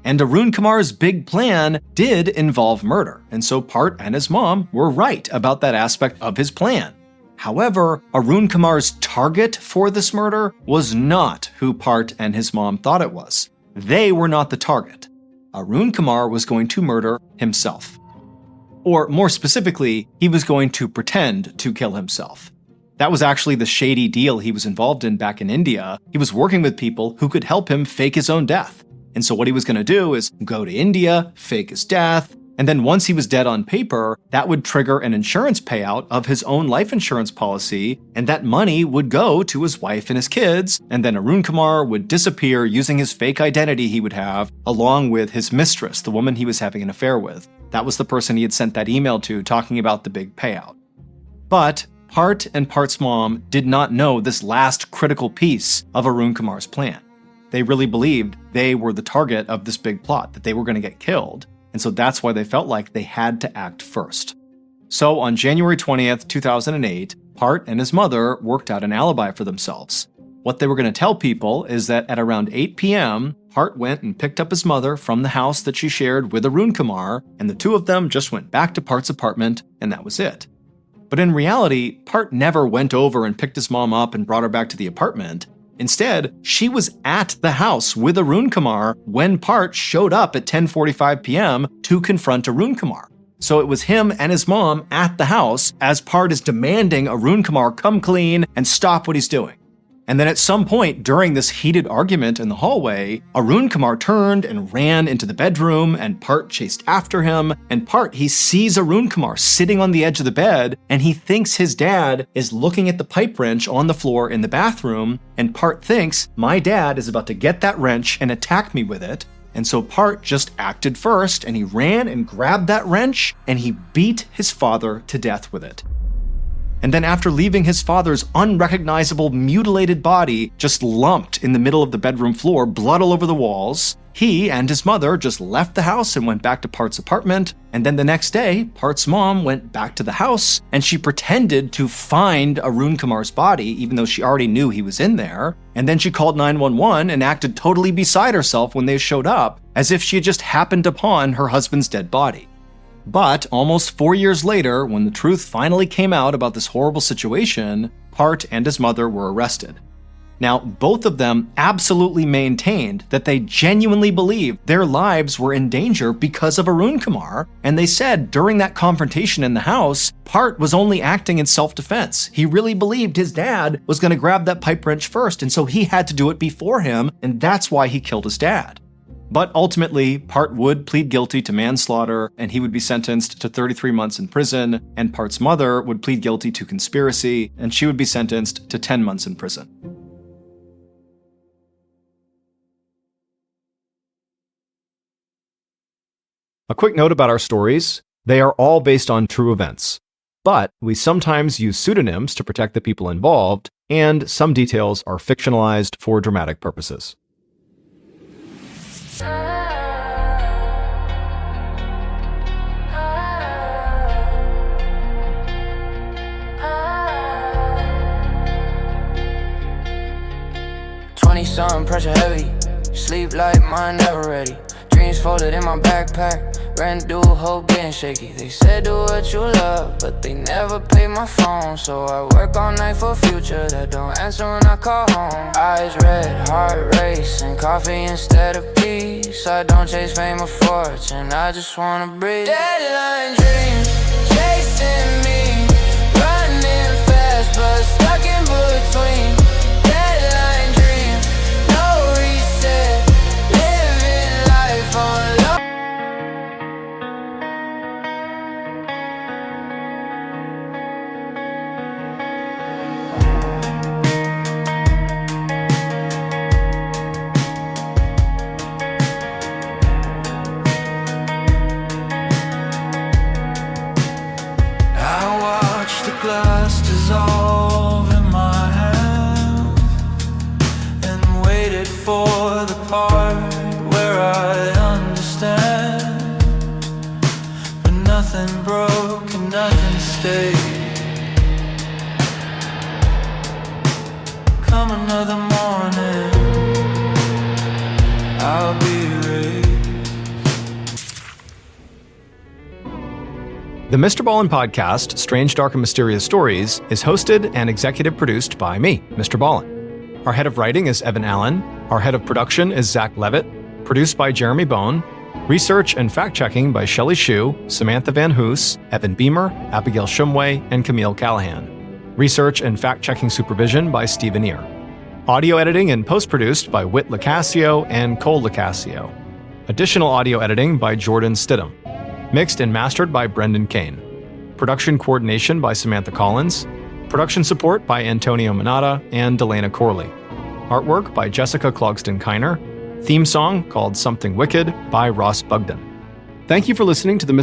And Arun Kumar's big plan did involve murder, and so Part and his mom were right about that aspect of his plan. However, Arun Kumar's target for this murder was not who Part and his mom thought it was. They were not the target. Arun Kumar was going to murder himself. Or more specifically, he was going to pretend to kill himself. That was actually the shady deal he was involved in back in India. He was working with people who could help him fake his own death. And so what he was going to do is go to India, fake his death, and then once he was dead on paper, that would trigger an insurance payout of his own life insurance policy, and that money would go to his wife and his kids, and then Arun Kumar would disappear using his fake identity he would have, along with his mistress, the woman he was having an affair with. That was the person he had sent that email to talking about the big payout. But Part and Part's mom did not know this last critical piece of Arun Kumar's plan. They really believed they were the target of this big plot, that they were going to get killed. And so that's why they felt like they had to act first. So on January 20th, 2008, Part and his mother worked out an alibi for themselves. What they were going to tell people is that at around 8 p.m., Part went and picked up his mother from the house that she shared with Arun Kumar, and the two of them just went back to Part's apartment, and that was it. But in reality, Part never went over and picked his mom up and brought her back to the apartment. Instead, she was at the house with Arun Kumar when Part showed up at 10:45 p.m. to confront Arun Kumar. So it was him and his mom at the house as Part is demanding Arun Kumar come clean and stop what he's doing. And then at some point during this heated argument in the hallway, Arun Kumar turned and ran into the bedroom, and Part chased after him. And Part, he sees Arun Kumar sitting on the edge of the bed, and he thinks his dad is looking at the pipe wrench on the floor in the bathroom, and Part thinks, my dad is about to get that wrench and attack me with it. And so Part just acted first, and he ran and grabbed that wrench, and he beat his father to death with it. And then after leaving his father's unrecognizable, mutilated body just lumped in the middle of the bedroom floor, blood all over the walls, he and his mother just left the house and went back to Part's apartment. And then the next day, Part's mom went back to the house, and she pretended to find Arun Kumar's body, even though she already knew he was in there. And then she called 911 and acted totally beside herself when they showed up, as if she had just happened upon her husband's dead body. But almost 4 years later, when the truth finally came out about this horrible situation, Part and his mother were arrested. Now, both of them absolutely maintained that they genuinely believed their lives were in danger because of Arun Kumar, and they said during that confrontation in the house, Part was only acting in self-defense. He really believed his dad was going to grab that pipe wrench first, and so he had to do it before him, and that's why he killed his dad. But ultimately, Part would plead guilty to manslaughter, and he would be sentenced to 33 months in prison, and Part's mother would plead guilty to conspiracy, and she would be sentenced to 10 months in prison. A quick note about our stories: they are all based on true events, but we sometimes use pseudonyms to protect the people involved, and some details are fictionalized for dramatic purposes. Something pressure heavy, sleep like mine never ready. Dreams folded in my backpack, ran through a whole getting shaky. They said do what you love, but they never paid my phone. So I work all night for a future that don't answer when I call home. Eyes red, heart racing, coffee instead of peace. I don't chase fame or fortune, I just wanna breathe. Deadline dreams, chasing me, running fast but stuck in between. Glass dissolve in my hand and waited for the part Nothing broke and nothing stayed. Come another morning, I'll be raised. The Mr. Ballin podcast, Strange, Dark, and Mysterious Stories, is hosted and executive produced by me, Mr. Ballin. Our head of writing is Evan Allen. Our head of production is Zach Levitt. Produced by Jeremy Bone. Research and fact-checking by Shelley Shue, Samantha Van Hoos, Evan Beamer, Abigail Shumway, and Camille Callahan. Research and fact-checking supervision by Stephen Ear. Audio editing and post-produced by Whit Lacasio and Cole Lacasio. Additional audio editing by Jordan Stidham. Mixed and mastered by Brendan Kane. Production coordination by Samantha Collins. Production support by Antonio Minata and Delana Corley. Artwork by Jessica Clogston-Kiner. Theme song called Something Wicked by Ross Bugden. Thank you for listening to the